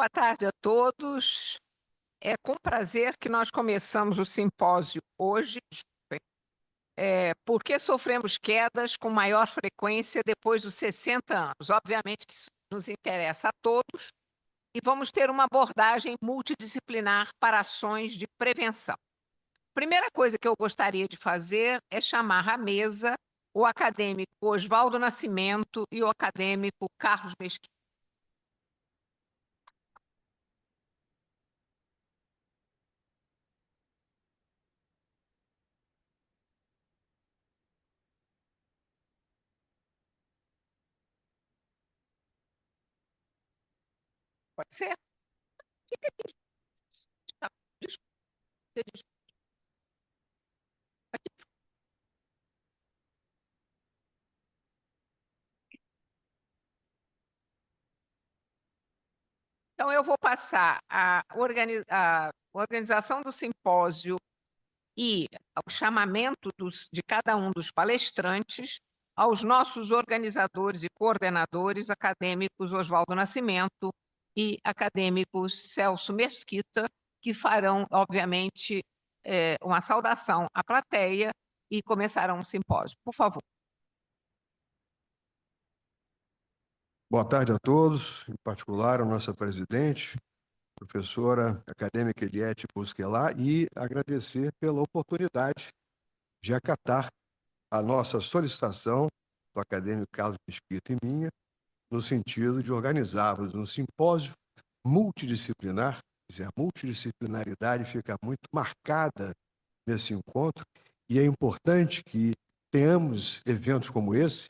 Boa tarde a todos. É com prazer que nós começamos o simpósio hoje. Por que sofremos quedas com maior frequência depois dos 60 anos? Obviamente que isso nos interessa a todos e vamos ter uma abordagem multidisciplinar para ações de prevenção. Primeira coisa que eu gostaria de fazer é chamar à mesa o acadêmico Oswaldo Nascimento e o acadêmico Carlos Mesquita. Pode ser? Fica aqui. Desculpa, você desculpa. Então, eu vou passar a organização do simpósio e o chamamento de cada um dos palestrantes aos nossos organizadores e coordenadores acadêmicos Oswaldo Nascimento e acadêmicos Celso Mesquita, que farão, obviamente, uma saudação à plateia e começarão o simpósio. Por favor. Boa tarde a todos, em particular a nossa presidente, professora acadêmica Eliette Bosquelá, e agradecer pela oportunidade de acatar a nossa solicitação do acadêmico Carlos Mesquita e minha, no sentido de organizarmos um simpósio multidisciplinar. Quer dizer, a multidisciplinaridade fica muito marcada nesse encontro, e é importante que tenhamos eventos como esse,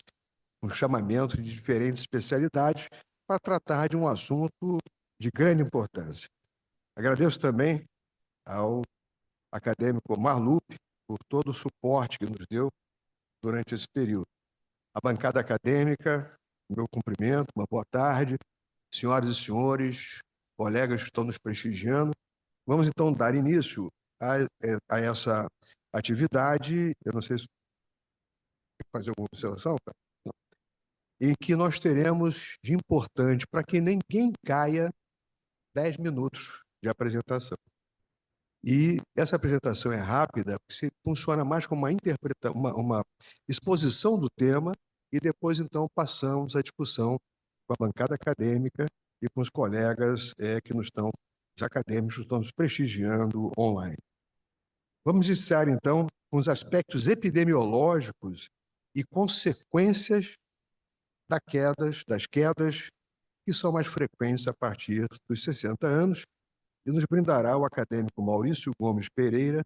um chamamento de diferentes especialidades para tratar de um assunto de grande importância. Agradeço também ao acadêmico Omar Lupe por todo o suporte que nos deu durante esse período. A bancada acadêmica, meu cumprimento, uma boa tarde, senhoras e senhores, colegas que estão nos prestigiando. Vamos, então, dar início a essa atividade. Eu não sei se tem que fazer alguma observação, tá? Em que nós teremos de importante, para que ninguém caia, 10 minutos de apresentação. E essa apresentação é rápida, porque funciona mais como uma exposição do tema, e depois, então, passamos à discussão com a bancada acadêmica e com os colegas os acadêmicos que estão nos prestigiando online. Vamos iniciar, então, com os aspectos epidemiológicos e consequências das quedas que são mais frequentes a partir dos 60 anos, e nos brindará o acadêmico Maurício Gomes Pereira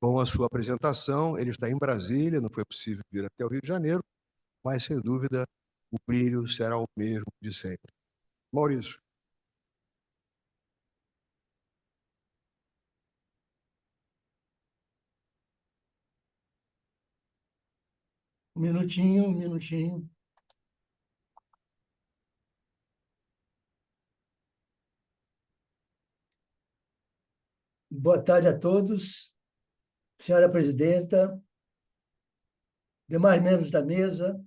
com a sua apresentação. Ele está em Brasília, não foi possível vir até o Rio de Janeiro, mas, sem dúvida, o brilho será o mesmo de sempre. Maurício. Um minutinho, um minutinho. Boa tarde a todos, senhora presidenta, demais membros da mesa,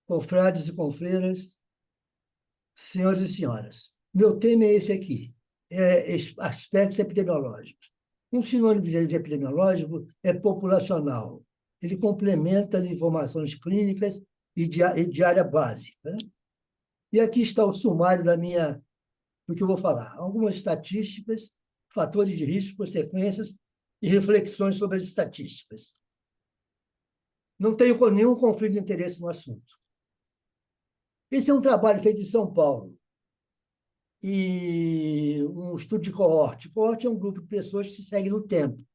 confrades e confreiras, senhores e senhoras. Meu tema é esse aqui, aspectos epidemiológicos. Um sinônimo de epidemiológico é populacional. Ele complementa as informações clínicas e de área básica, né? E aqui está o sumário do que eu vou falar. Algumas estatísticas, fatores de risco, consequências e reflexões sobre as estatísticas. Não tenho nenhum conflito de interesse no assunto. Esse é um trabalho feito em São Paulo, e um estudo de coorte. Coorte é um grupo de pessoas que se seguem no tempo,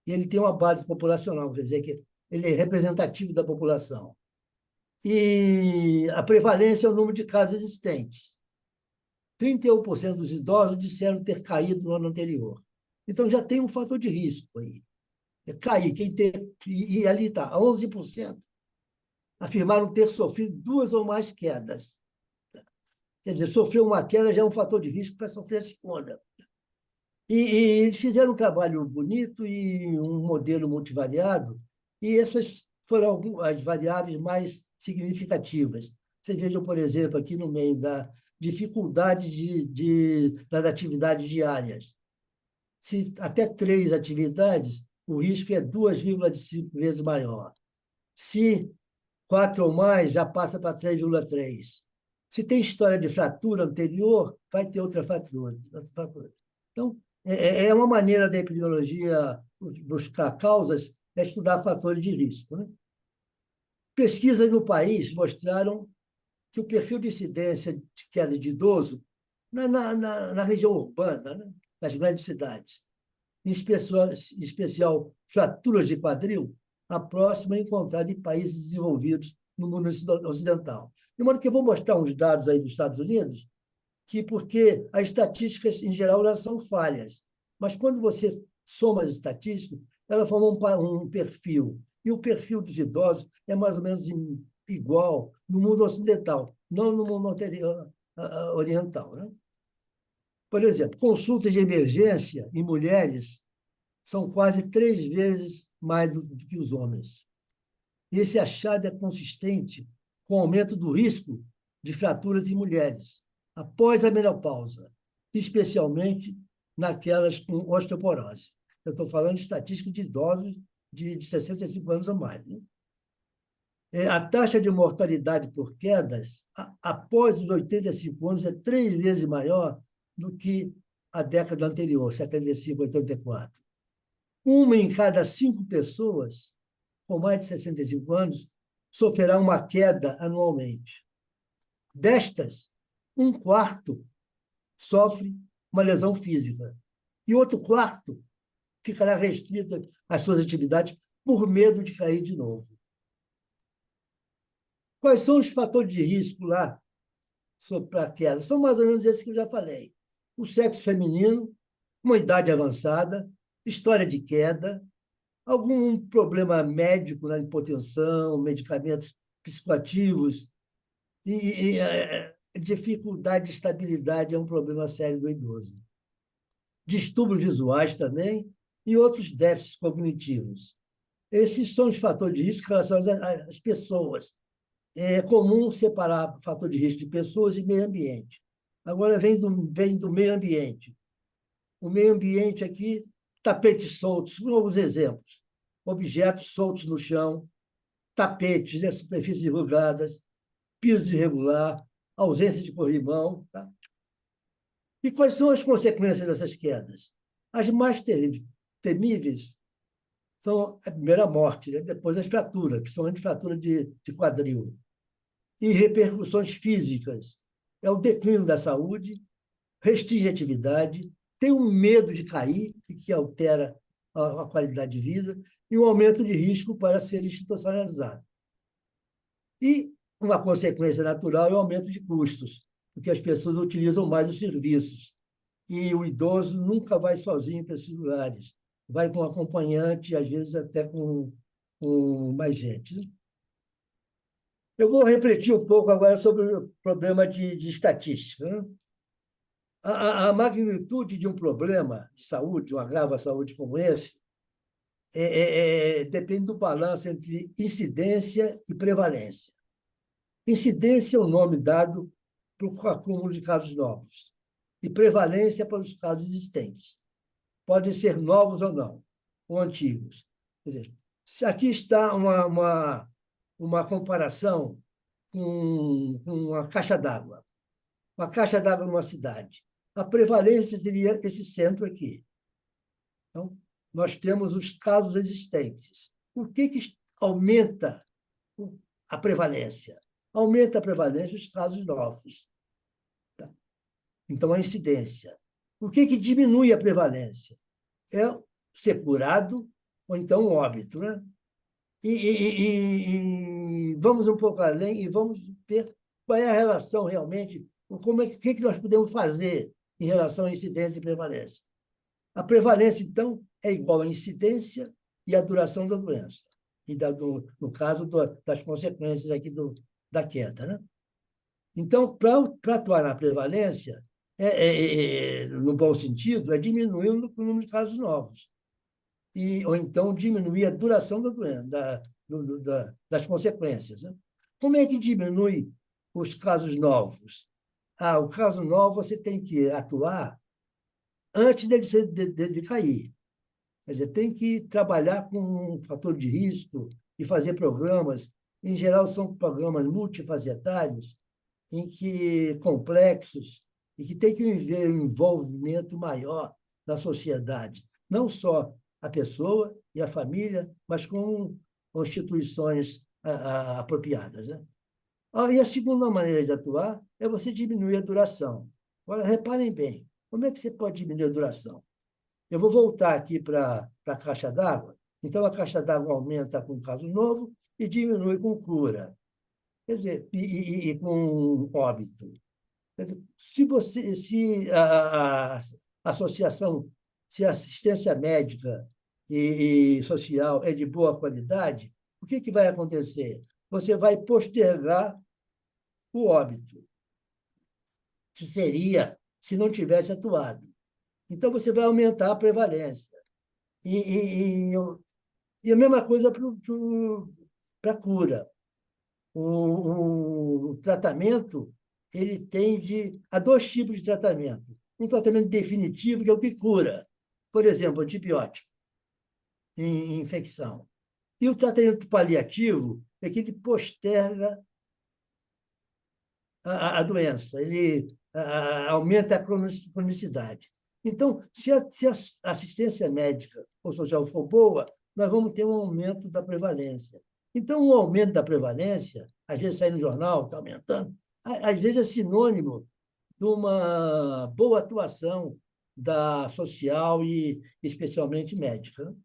e ele tem uma base populacional, quer dizer que ele é representativo da população. E a prevalência é o número de casos existentes. 31% dos idosos disseram ter caído no ano anterior. Então, já tem um fator de risco aí. É cair. E ali está, 11% afirmaram ter sofrido 2 ou mais quedas. Quer dizer, sofrer uma queda já é um fator de risco para sofrer a segunda. E eles fizeram um trabalho bonito e um modelo multivariado, e essas foram as variáveis mais significativas. Vocês vejam, por exemplo, aqui no meio dificuldade das atividades diárias. Se até 3 atividades, o risco é 2,5 vezes maior. Se 4 ou mais, já passa para 3,3. Se tem história de fratura anterior, vai ter outra fratura. Então, é uma maneira da epidemiologia buscar causas, é estudar fatores de risco, né? Pesquisas no país mostraram que o perfil de incidência de queda de idoso na região urbana, né, nas grandes cidades, em especial fraturas de quadril, a próxima é encontrada em países desenvolvidos no mundo ocidental. De modo que eu vou mostrar uns dados aí dos Estados Unidos, porque as estatísticas, em geral, elas são falhas, mas quando você soma as estatísticas, elas formam um perfil, e o perfil dos idosos é mais ou menos igual no mundo ocidental, não no mundo oriental, né? Por exemplo, consultas de emergência em mulheres são quase 3 vezes mais do que os homens. E esse achado é consistente com o aumento do risco de fraturas em mulheres após a menopausa, especialmente naquelas com osteoporose. Eu estou falando de estatística de idosos de 65 anos ou mais, né? A taxa de mortalidade por quedas, após os 85 anos, é 3 vezes maior do que a década anterior, 75, 84. 1 em cada 5 pessoas com mais de 65 anos sofrerá uma queda anualmente. Destas, 1/4 sofre uma lesão física e outro quarto ficará restrito às suas atividades por medo de cair de novo. Quais são os fatores de risco lá para a queda? São mais ou menos esses que eu já falei. O sexo feminino, uma idade avançada, história de queda, algum problema médico na hipotensão, medicamentos psicoativos, dificuldade de estabilidade é um problema sério do idoso. Distúrbios visuais também e outros déficits cognitivos. Esses são os fatores de risco relacionados às pessoas. É comum separar fator de risco de pessoas e meio ambiente. Agora vem do meio ambiente. O meio ambiente aqui, tapetes soltos, alguns exemplos. Objetos soltos no chão, tapetes, né, superfícies irrigadas, piso irregular, ausência de corrimão. Tá? E quais são as consequências dessas quedas? As mais temíveis são a primeira morte, né? Depois as fraturas, principalmente fratura de quadril. E repercussões físicas. É o declínio da saúde, restringe a atividade, tem um medo de cair, que altera a qualidade de vida, e um aumento de risco para ser institucionalizado. E uma consequência natural é o aumento de custos, porque as pessoas utilizam mais os serviços. E o idoso nunca vai sozinho para esses lugares. Vai com acompanhante, às vezes até com mais gente, né? Eu vou refletir um pouco agora sobre o problema de estatística, né? A magnitude de um problema de saúde, de um agravo à saúde como esse, depende do balanço entre incidência e prevalência. Incidência é o nome dado para o acúmulo de casos novos, e prevalência para os casos existentes. Podem ser novos ou não, ou antigos. Quer dizer, aqui está uma comparação com uma caixa d'água. Uma caixa d'água numa cidade. A prevalência seria esse centro aqui. Então, nós temos os casos existentes. Por que aumenta a prevalência? Aumenta a prevalência dos casos novos. Tá? Então, a incidência. Por que diminui a prevalência? É ser curado ou então um óbito, né? E vamos um pouco além e vamos ver qual é a relação realmente, o que nós podemos fazer em relação à incidência e prevalência. A prevalência, então, é igual à incidência e à duração da doença, e no caso das consequências aqui da queda, né? Então, para atuar na prevalência, no bom sentido, é diminuir o número de casos novos. Ou então diminuir a duração da doença, das consequências, né? Como é que diminui os casos novos? o caso novo você tem que atuar antes de cair. Quer dizer, tem que trabalhar com um fator de risco e fazer programas. Em geral, são programas multifacetários, complexos, e que tem que haver um envolvimento maior da sociedade. Não só a pessoa e a família, mas com instituições apropriadas, né? E a segunda maneira de atuar é você diminuir a duração. Agora, reparem bem, como é que você pode diminuir a duração? Eu vou voltar aqui para a caixa d'água. Então, a caixa d'água aumenta com caso novo e diminui com cura. Quer dizer, e com óbito. Se a associação, se a assistência médica e social é de boa qualidade, o que vai acontecer? Você vai postergar o óbito, que seria se não tivesse atuado. Então, você vai aumentar a prevalência. E a mesma coisa para a cura. O tratamento ele tende a dois tipos de tratamento. Um tratamento definitivo, que é o que cura. Por exemplo, antibiótico em infecção. E o tratamento paliativo é que ele posterga a doença, ele aumenta a cronicidade. Então, se a assistência médica ou social for boa, nós vamos ter um aumento da prevalência. Então, o aumento da prevalência, às vezes sai no jornal, está aumentando, às vezes é sinônimo de uma boa atuação da social e especialmente médica, né?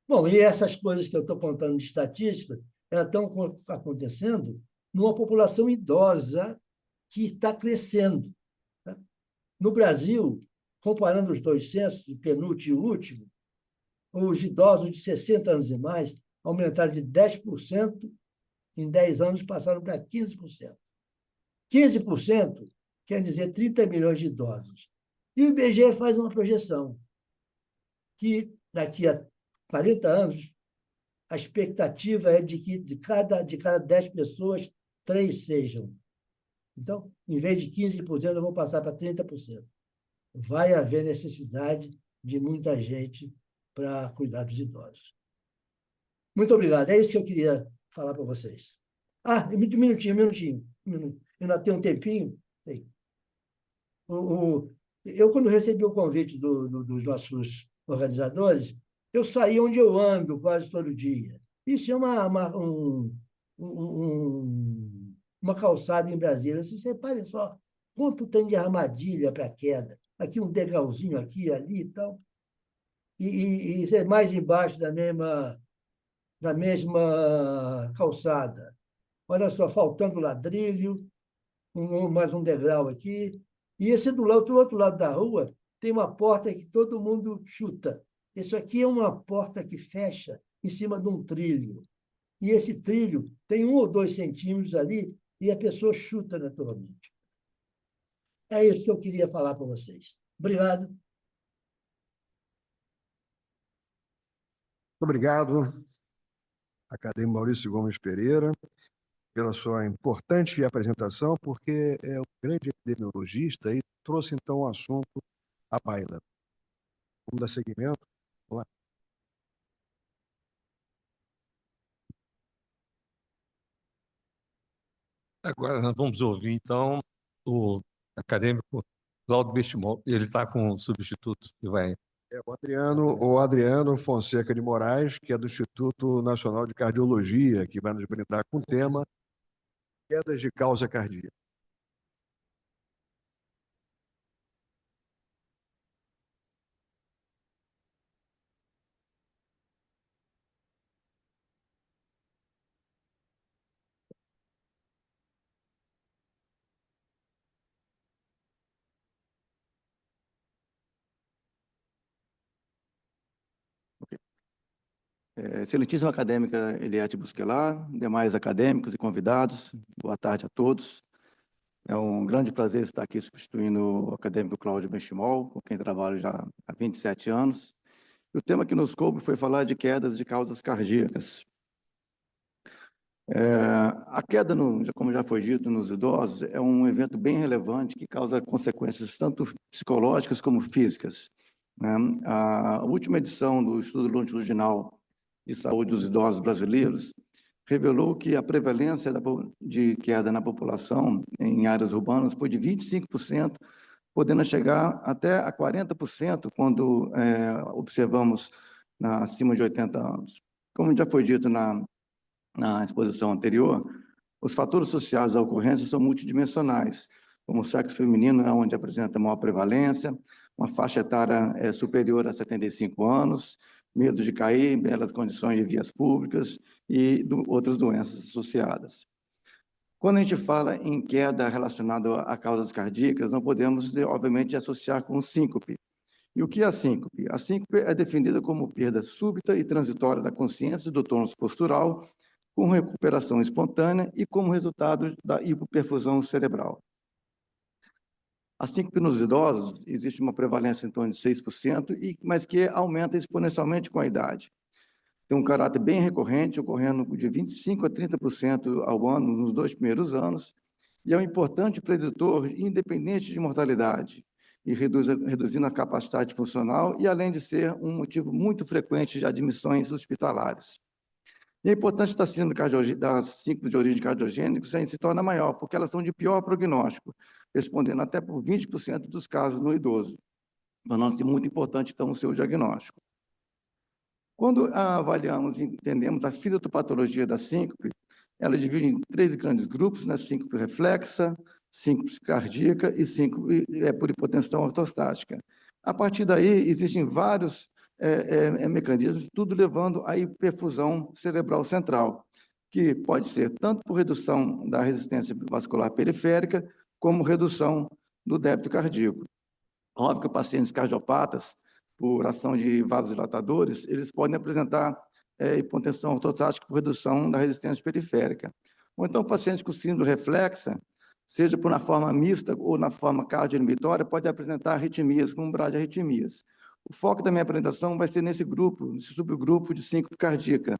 Bom, e essas coisas que eu estou contando de estatística, elas estão acontecendo numa população idosa que está crescendo, tá? No Brasil, comparando os dois censos, o penúltimo e o último, os idosos de 60 anos e mais aumentaram de 10%, em 10 anos passaram para 15%. 15% quer dizer 30 milhões de idosos. E o IBGE faz uma projeção que daqui a 40 anos a expectativa é de que de cada 10 pessoas, 3 sejam. Então, em vez de 15%, eu vou passar para 30%. Vai haver necessidade de muita gente para cuidar dos idosos. Muito obrigado. É isso que eu queria falar para vocês. Um minutinho. Eu ainda tenho um tempinho. Eu, quando recebi o convite dos nossos organizadores, eu saí onde eu ando quase todo dia. Isso é uma calçada em Brasília. Vocês reparem só quanto tem de armadilha para queda. Aqui um degrauzinho, aqui, ali e tal. E isso é mais embaixo da mesma calçada. Olha só, faltando ladrilho, mais um degrau aqui. E esse do outro lado da rua tem uma porta que todo mundo chuta. Isso aqui é uma porta que fecha em cima de um trilho. E esse trilho tem 1 ou 2 centímetros ali e a pessoa chuta naturalmente. É isso que eu queria falar para vocês. Obrigado. Muito obrigado, acadêmico Maurício Gomes Pereira, pela sua importante apresentação, porque é um grande epidemiologista e trouxe, então, o assunto à baila. Vamos dar seguimento? Vamos lá. Agora nós vamos ouvir, então, o acadêmico Cláudio Benchimol. Ele está com um substituto que vai... O Adriano Fonseca de Moraes, que é do Instituto Nacional de Cardiologia, que vai nos brindar com o tema quedas de causa cardíaca. Excelentíssima acadêmica Eliette Busquelar, demais acadêmicos e convidados, boa tarde a todos. É um grande prazer estar aqui substituindo o acadêmico Cláudio Benchimol, com quem trabalho já há 27 anos. E o tema que nos coube foi falar de quedas de causas cardíacas. A queda, como já foi dito, nos idosos, é um evento bem relevante que causa consequências tanto psicológicas como físicas, né? A última edição do Estudo Longitudinal de Saúde dos Idosos Brasileiros revelou que a prevalência de queda na população em áreas urbanas foi de 25%, podendo chegar até a 40% quando observamos acima de 80 anos. Como já foi dito na exposição anterior, os fatores associados à ocorrência são multidimensionais, como o sexo feminino é onde apresenta maior prevalência, uma faixa etária superior a 75 anos, medo de cair, belas condições de vias públicas e outras doenças associadas. Quando a gente fala em queda relacionada a causas cardíacas, não podemos, obviamente, associar com síncope. E o que é a síncope? A síncope é definida como perda súbita e transitória da consciência do tônus postural, com recuperação espontânea e como resultado da hipoperfusão cerebral. A síncope nos idosos, existe uma prevalência em torno de 6%, mas que aumenta exponencialmente com a idade. Tem um caráter bem recorrente, ocorrendo de 25% a 30% ao ano nos 2 primeiros anos, e é um importante preditor independente de mortalidade, e reduzindo a capacidade funcional, e além de ser um motivo muito frequente de admissões hospitalares. E a importância das síncopes de origem cardiogênica se torna maior, porque elas são de pior prognóstico, respondendo até por 20% dos casos no idoso. Tornando-se muito importante, então, o seu diagnóstico. Quando avaliamos e entendemos a fisiopatologia da síncope, ela divide em 3 grandes grupos, né? Síncope reflexa, síncope cardíaca e síncope por hipotensão ortostática. A partir daí, existem vários mecanismos, tudo levando à hiperfusão cerebral central, que pode ser tanto por redução da resistência vascular periférica, como redução do débito cardíaco. Óbvio que pacientes cardiopatas, por ação de vasodilatadores, eles podem apresentar hipotensão ortostática por redução da resistência periférica. Ou então, pacientes com síndrome reflexa, seja na forma mista ou na forma cardioinibitória, pode apresentar arritmias, como bradiarritmias. O foco da minha apresentação vai ser nesse subgrupo de síncope cardíaca,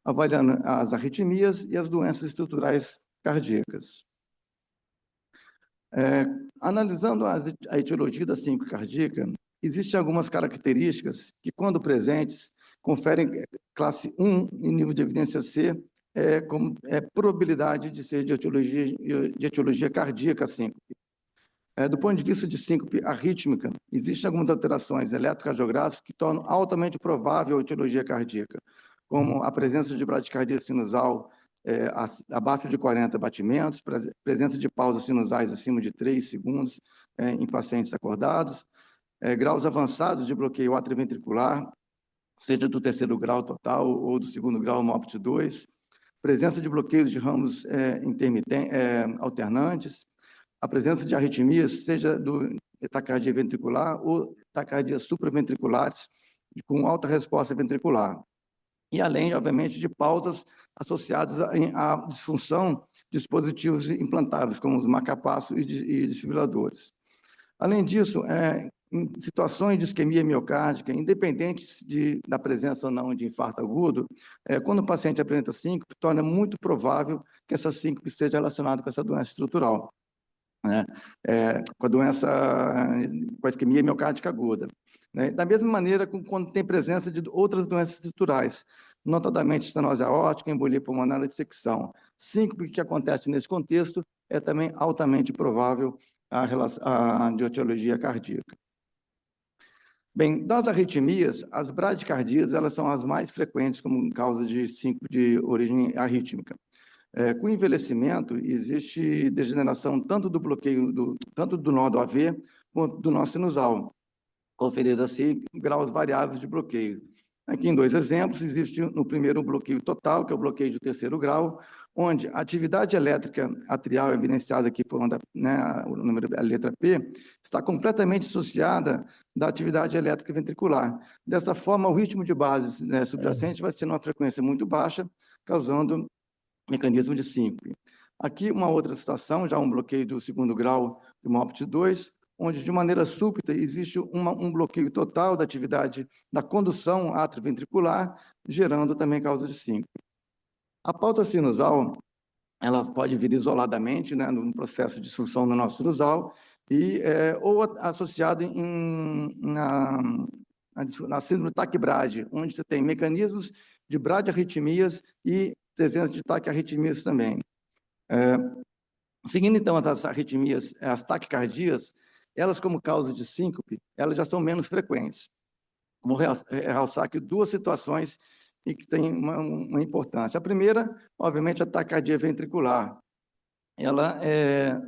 avaliando as arritmias e as doenças estruturais cardíacas. Analisando a etiologia da síncope cardíaca, existem algumas características que, quando presentes, conferem classe 1 e nível de evidência C, como probabilidade de ser de etiologia cardíaca síncope. Do ponto de vista de síncope arrítmica, existem algumas alterações eletrocardiográficas que tornam altamente provável a etiologia cardíaca, como a presença de bradicardia sinusal abaixo de 40 batimentos, presença de pausas sinusais acima de 3 segundos em pacientes acordados, graus avançados de bloqueio atrioventricular, seja do 3º grau total ou do 2º grau MOPT 2, presença de bloqueios de ramos alternantes, a presença de arritmias, seja do taquicardia ventricular ou taquicardias supraventriculares, com alta resposta ventricular. E além, obviamente, de pausas associadas à disfunção de dispositivos implantáveis, como os marca-passo e desfibriladores. Além disso, em situações de isquemia miocárdica, independentes da presença ou não de infarto agudo, quando o paciente apresenta síncope, torna muito provável que essa síncope esteja relacionada com essa doença estrutural, né? Com a isquemia miocárdica aguda. Né? Da mesma maneira, quando tem presença de outras doenças estruturais, notadamente estenose aórtica, embolia pulmonar e dissecção. Síncope que acontece nesse contexto é também altamente provável a etiologia cardíaca. Bem, das arritmias, as bradicardias elas são as mais frequentes como causa de síncope de origem arrítmica. Com o envelhecimento, existe degeneração tanto do bloqueio, tanto do nó do AV quanto do nó sinusal, conferindo assim graus variáveis de bloqueio. Aqui em 2 exemplos, existe no primeiro um bloqueio total, que é o bloqueio de 3º grau, onde a atividade elétrica atrial, evidenciada aqui por a letra P, está completamente associada da atividade elétrica ventricular. Dessa forma, o ritmo de base subjacente vai ser uma frequência muito baixa, causando mecanismo de síncope. Aqui, uma outra situação, já um bloqueio do 2º grau do MOPT 2, onde, de maneira súbita, existe um bloqueio total da atividade da condução atrioventricular, gerando também causa de síncope. A pauta sinusal, ela pode vir isoladamente, né, no processo de disfunção do nosso sinusal, ou associado na síndrome taquibrade, onde você tem mecanismos de bradiarritmias e presença de taquiarritmias também. Seguindo, então, as arritmias, as taquicardias, elas, como causa de síncope, elas já são menos frequentes. Vou realçar aqui duas situações e que têm uma importância. A primeira, obviamente, a taquicardia ventricular. Ela,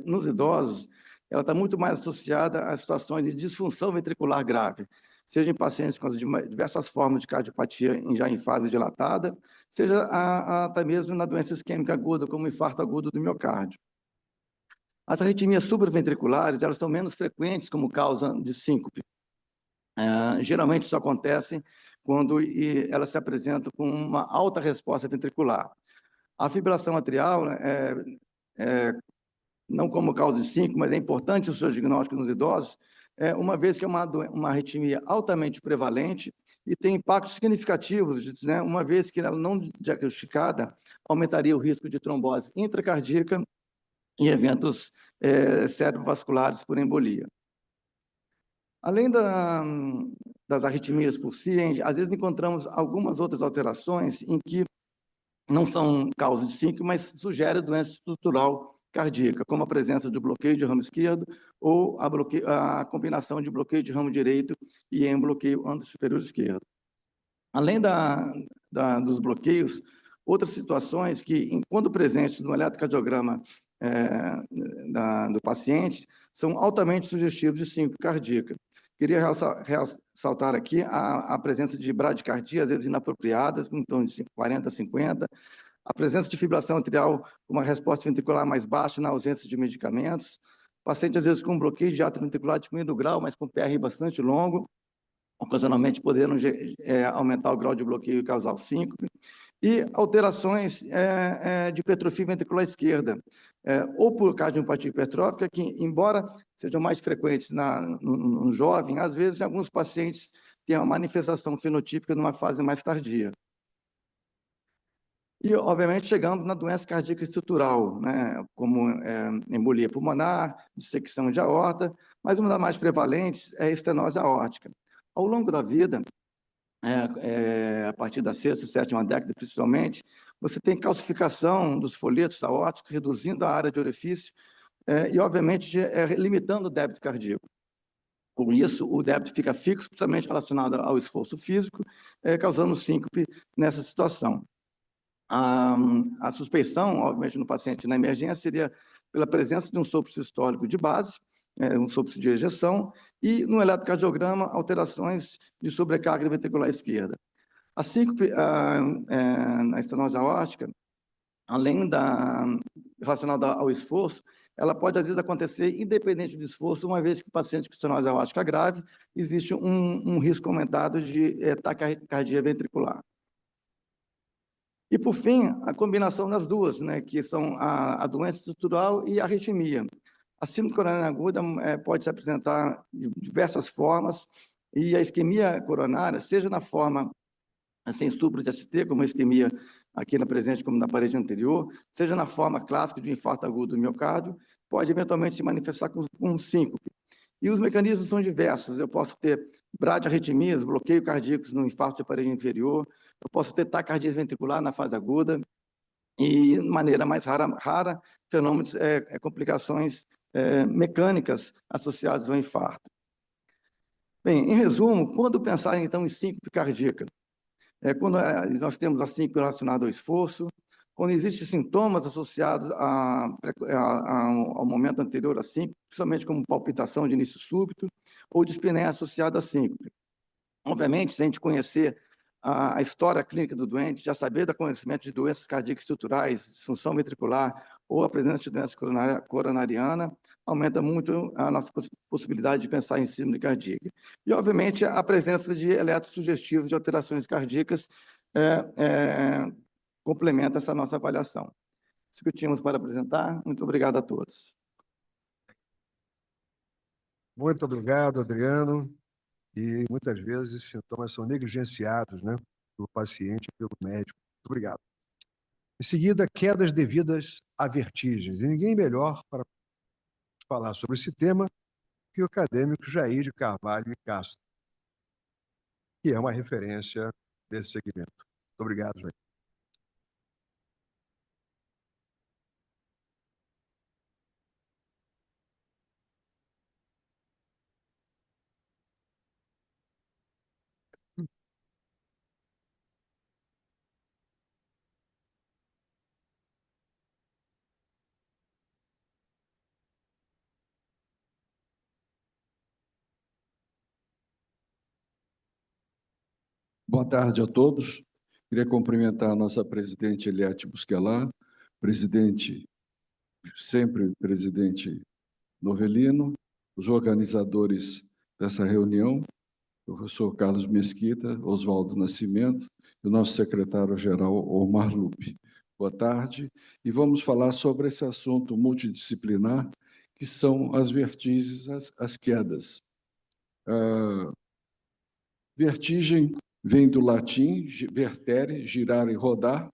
nos idosos, ela está muito mais associada a situações de disfunção ventricular grave, seja em pacientes com as diversas formas de cardiopatia já em fase dilatada, seja até mesmo na doença isquêmica aguda, como o infarto agudo do miocárdio. As arritmias supraventriculares, elas são menos frequentes como causa de síncope. Geralmente isso acontece quando elas se apresentam com uma alta resposta ventricular. A fibrilação atrial, não como causa de síncope, mas é importante o seu diagnóstico nos idosos, uma vez que é uma arritmia altamente prevalente e tem impactos significativos, né, uma vez que ela não diagnosticada, aumentaria o risco de trombose intracardíaca e eventos cerebrovasculares por embolia. Além das arritmias por si, às vezes encontramos algumas outras alterações em que não são causa de síncope, mas sugerem doença estrutural cardíaca, como a presença de bloqueio de ramo esquerdo ou a combinação de bloqueio de ramo direito e bloqueio antero-superior esquerdo. Além dos bloqueios, outras situações que, quando presentes no eletrocardiograma do paciente, são altamente sugestivos de síncope cardíaca. Queria ressaltar aqui a presença de bradicardia, às vezes inapropriadas, em torno de 40 a 50, a presença de fibrilação atrial, uma resposta ventricular mais baixa na ausência de medicamentos, paciente às vezes com bloqueio de átrio ventricular de primeiro grau, mas com PR bastante longo, ocasionalmente podendo aumentar o grau de bloqueio e causar síncope, e alterações de hipertrofia ventricular esquerda, ou por cardiopatia hipertrófica, que, embora sejam mais frequentes no jovem, às vezes, em alguns pacientes, têm uma manifestação fenotípica numa fase mais tardia. E, obviamente, chegamos na doença cardíaca estrutural, né, como embolia pulmonar, dissecção de aorta, mas uma das mais prevalentes é a estenose aórtica. Ao longo da vida, a partir da sexta e sétima década, principalmente, você tem calcificação dos folhetos aórticos, reduzindo a área de orifício e, obviamente, limitando o débito cardíaco. Por isso, o débito fica fixo, principalmente relacionado ao esforço físico, causando síncope nessa situação. A suspeição, obviamente, no paciente na emergência seria pela presença de um sopro sistólico de base, um sopro de ejeção, e no eletrocardiograma, alterações de sobrecarga ventricular esquerda. A síncope na estenose aórtica, além relacionada ao esforço, ela pode, às vezes, acontecer independente do esforço, uma vez que o paciente com estenose aórtica grave, existe um risco aumentado de taquicardia ventricular. E, por fim, a combinação das duas, né, que são a doença estrutural e a arritmia. A síndrome coronária aguda pode se apresentar de diversas formas, e a isquemia coronária, seja na forma sem estupro de ST, como a isquemia aqui na presente, como na parede anterior, seja na forma clássica de infarto agudo do miocárdio, pode eventualmente se manifestar com síncope. E os mecanismos são diversos. Eu posso ter bradiarritmias, bloqueio cardíacos no infarto de parede inferior, eu posso ter taquicardia ventricular na fase aguda, e, de maneira mais rara fenômenos, complicações mecânicas associadas ao infarto. Bem, em resumo, quando pensar, então, em síncope cardíaca, quando nós temos a síncope relacionada ao esforço, quando existem sintomas associados ao momento anterior à síncope, principalmente como palpitação de início súbito, ou dispneia associada à síncope. Obviamente, se a gente conhecer a história clínica do doente, já saber do conhecimento de doenças cardíacas estruturais, disfunção ventricular ou a presença de doença coronariana, aumenta muito a nossa possibilidade de pensar em síndrome cardíaca. E, obviamente, a presença de eletrosugestivos de alterações cardíacas complementa essa nossa avaliação. Isso que tínhamos para apresentar. Muito obrigado a todos. Muito obrigado, Adriano. E muitas vezes esses sintomas são negligenciados, né, pelo paciente e pelo médico. Muito obrigado. Em seguida, quedas devidas a vertigens. E ninguém melhor para falar sobre esse tema que o acadêmico Jair de Carvalho e Castro, que é uma referência desse segmento. Muito obrigado, Jair. Boa tarde a todos. Queria cumprimentar a nossa presidente Eliette Busquelar, presidente, sempre presidente Novelino, os organizadores dessa reunião, o professor Carlos Mesquita, Oswaldo Nascimento e o nosso secretário-geral Omar Lupe. Boa tarde, e vamos falar sobre esse assunto multidisciplinar, que são as vertigens, as quedas. Vertigem vem do latim, vertere, girar e rodar.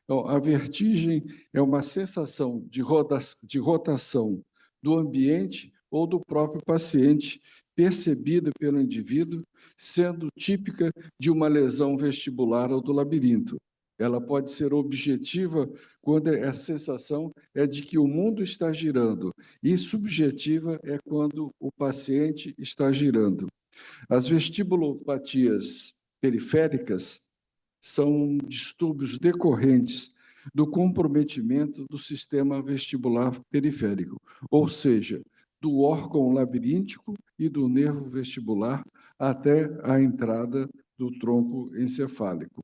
Então, a vertigem é uma sensação de rotação do ambiente ou do próprio paciente, percebida pelo indivíduo, sendo típica de uma lesão vestibular ou do labirinto. Ela pode ser objetiva quando a sensação é de que o mundo está girando, e subjetiva é quando o paciente está girando. As vestibulopatias periféricas são distúrbios decorrentes do comprometimento do sistema vestibular periférico, ou seja, do órgão labiríntico e do nervo vestibular até a entrada do tronco encefálico.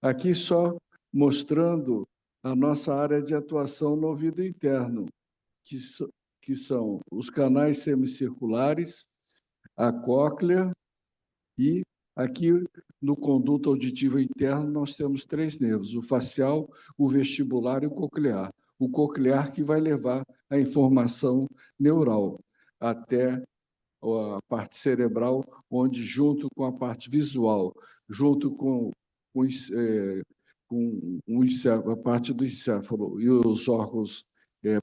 Aqui só mostrando a nossa área de atuação no ouvido interno, que são os canais semicirculares, a cóclea e aqui no conduto auditivo interno nós temos 3 nervos, o facial, o vestibular e o coclear. O coclear que vai levar a informação neural até a parte cerebral, onde junto com a parte visual, junto com a parte do encéfalo e os órgãos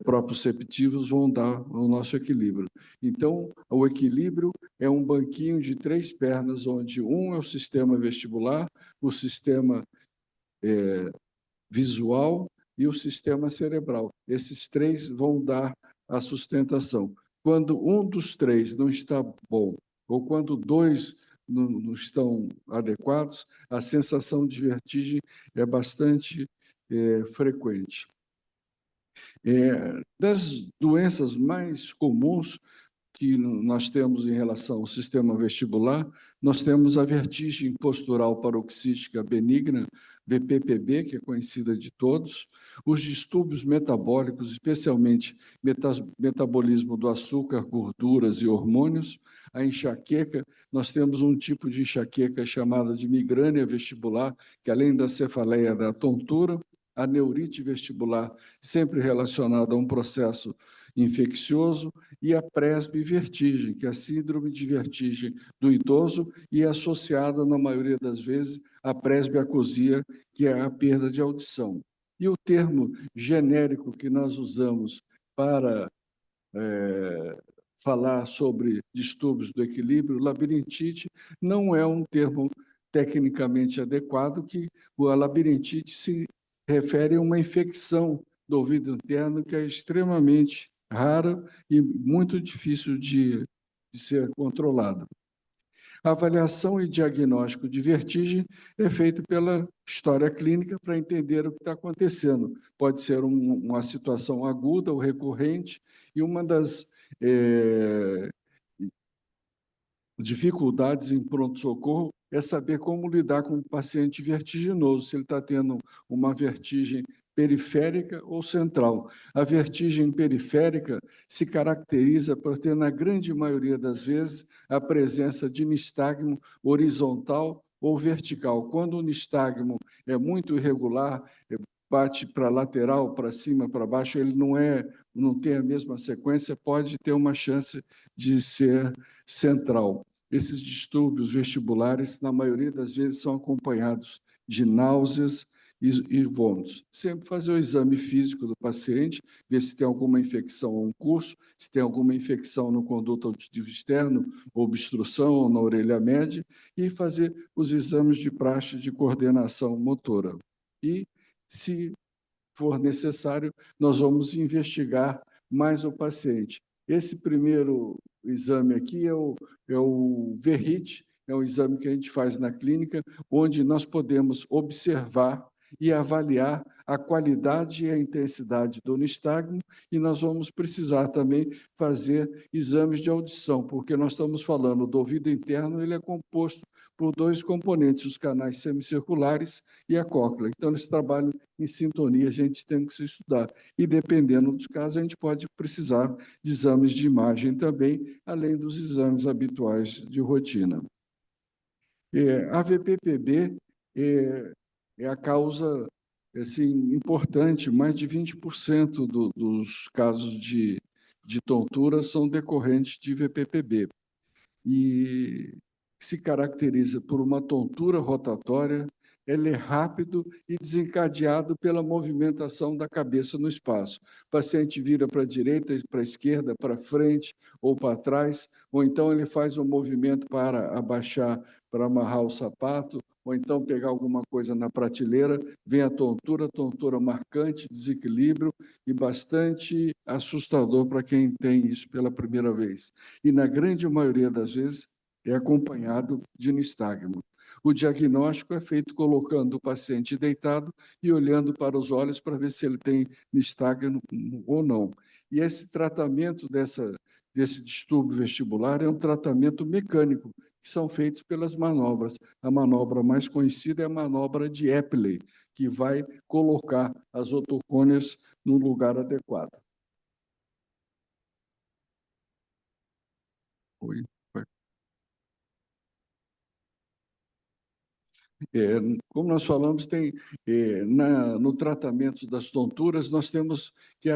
proprioceptivos vão dar o nosso equilíbrio. Então, o equilíbrio é um banquinho de 3 pernas, onde um é o sistema vestibular, o sistema visual e o sistema cerebral. Esses 3 vão dar a sustentação. Quando um dos 3 não está bom, ou quando 2 não estão adequados, a sensação de vertigem é bastante frequente. Das doenças mais comuns que nós temos em relação ao sistema vestibular, nós temos a vertigem postural paroxística benigna, VPPB, que é conhecida de todos, os distúrbios metabólicos, especialmente metabolismo do açúcar, gorduras e hormônios, a enxaqueca, nós temos um tipo de enxaqueca chamada de migrânia vestibular, que além da cefaleia da tontura, a neurite vestibular, sempre relacionada a um processo infeccioso, e a presbivertigem, que é a síndrome de vertigem do idoso e é associada, na maioria das vezes, à presbiacusia, que é a perda de audição. E o termo genérico que nós usamos para falar sobre distúrbios do equilíbrio, labirintite, não é um termo tecnicamente adequado, que a labirintite se refere a uma infecção do ouvido interno que é extremamente rara e muito difícil de ser controlada. A avaliação e diagnóstico de vertigem é feito pela história clínica para entender o que está acontecendo. Pode ser uma situação aguda ou recorrente, e uma das dificuldades em pronto-socorro é saber como lidar com um paciente vertiginoso, se ele está tendo uma vertigem periférica ou central. A vertigem periférica se caracteriza por ter, na grande maioria das vezes, a presença de nistagmo horizontal ou vertical. Quando o nistagmo é muito irregular, bate para lateral, para cima, para baixo, ele não tem a mesma sequência, pode ter uma chance de ser central. Esses distúrbios vestibulares, na maioria das vezes, são acompanhados de náuseas e vômitos. Sempre fazer o exame físico do paciente, ver se tem alguma infecção ou um curso, se tem alguma infecção no conduto auditivo externo, obstrução na orelha média, e fazer os exames de praxe de coordenação motora. E, se for necessário, nós vamos investigar mais o paciente. Esse primeiro exame aqui é o VERIT, é um exame que a gente faz na clínica, onde nós podemos observar e avaliar a qualidade e a intensidade do nistagmo, e nós vamos precisar também fazer exames de audição, porque nós estamos falando do ouvido interno, ele é composto por dois componentes, os canais semicirculares e a cóclea. Então, esse trabalho em sintonia a gente tem que se estudar. E, dependendo dos casos, a gente pode precisar de exames de imagem também, além dos exames habituais de rotina. A VPPB é a causa assim, importante, mais de 20% dos casos de tontura são decorrentes de VPPB. E se caracteriza por uma tontura rotatória, ele é rápido e desencadeado pela movimentação da cabeça no espaço. O paciente vira para a direita, para a esquerda, para frente ou para trás, ou então ele faz um movimento para abaixar, para amarrar o sapato, ou então pegar alguma coisa na prateleira, vem a tontura marcante, desequilíbrio e bastante assustador para quem tem isso pela primeira vez. E, na grande maioria das vezes, é acompanhado de nistagmo. O diagnóstico é feito colocando o paciente deitado e olhando para os olhos para ver se ele tem nistagmo ou não. E esse tratamento desse distúrbio vestibular é um tratamento mecânico, que são feitos pelas manobras. A manobra mais conhecida é a manobra de Epley, que vai colocar as otocôneas no lugar adequado. Oi. Como nós falamos, no tratamento das tonturas, nós temos que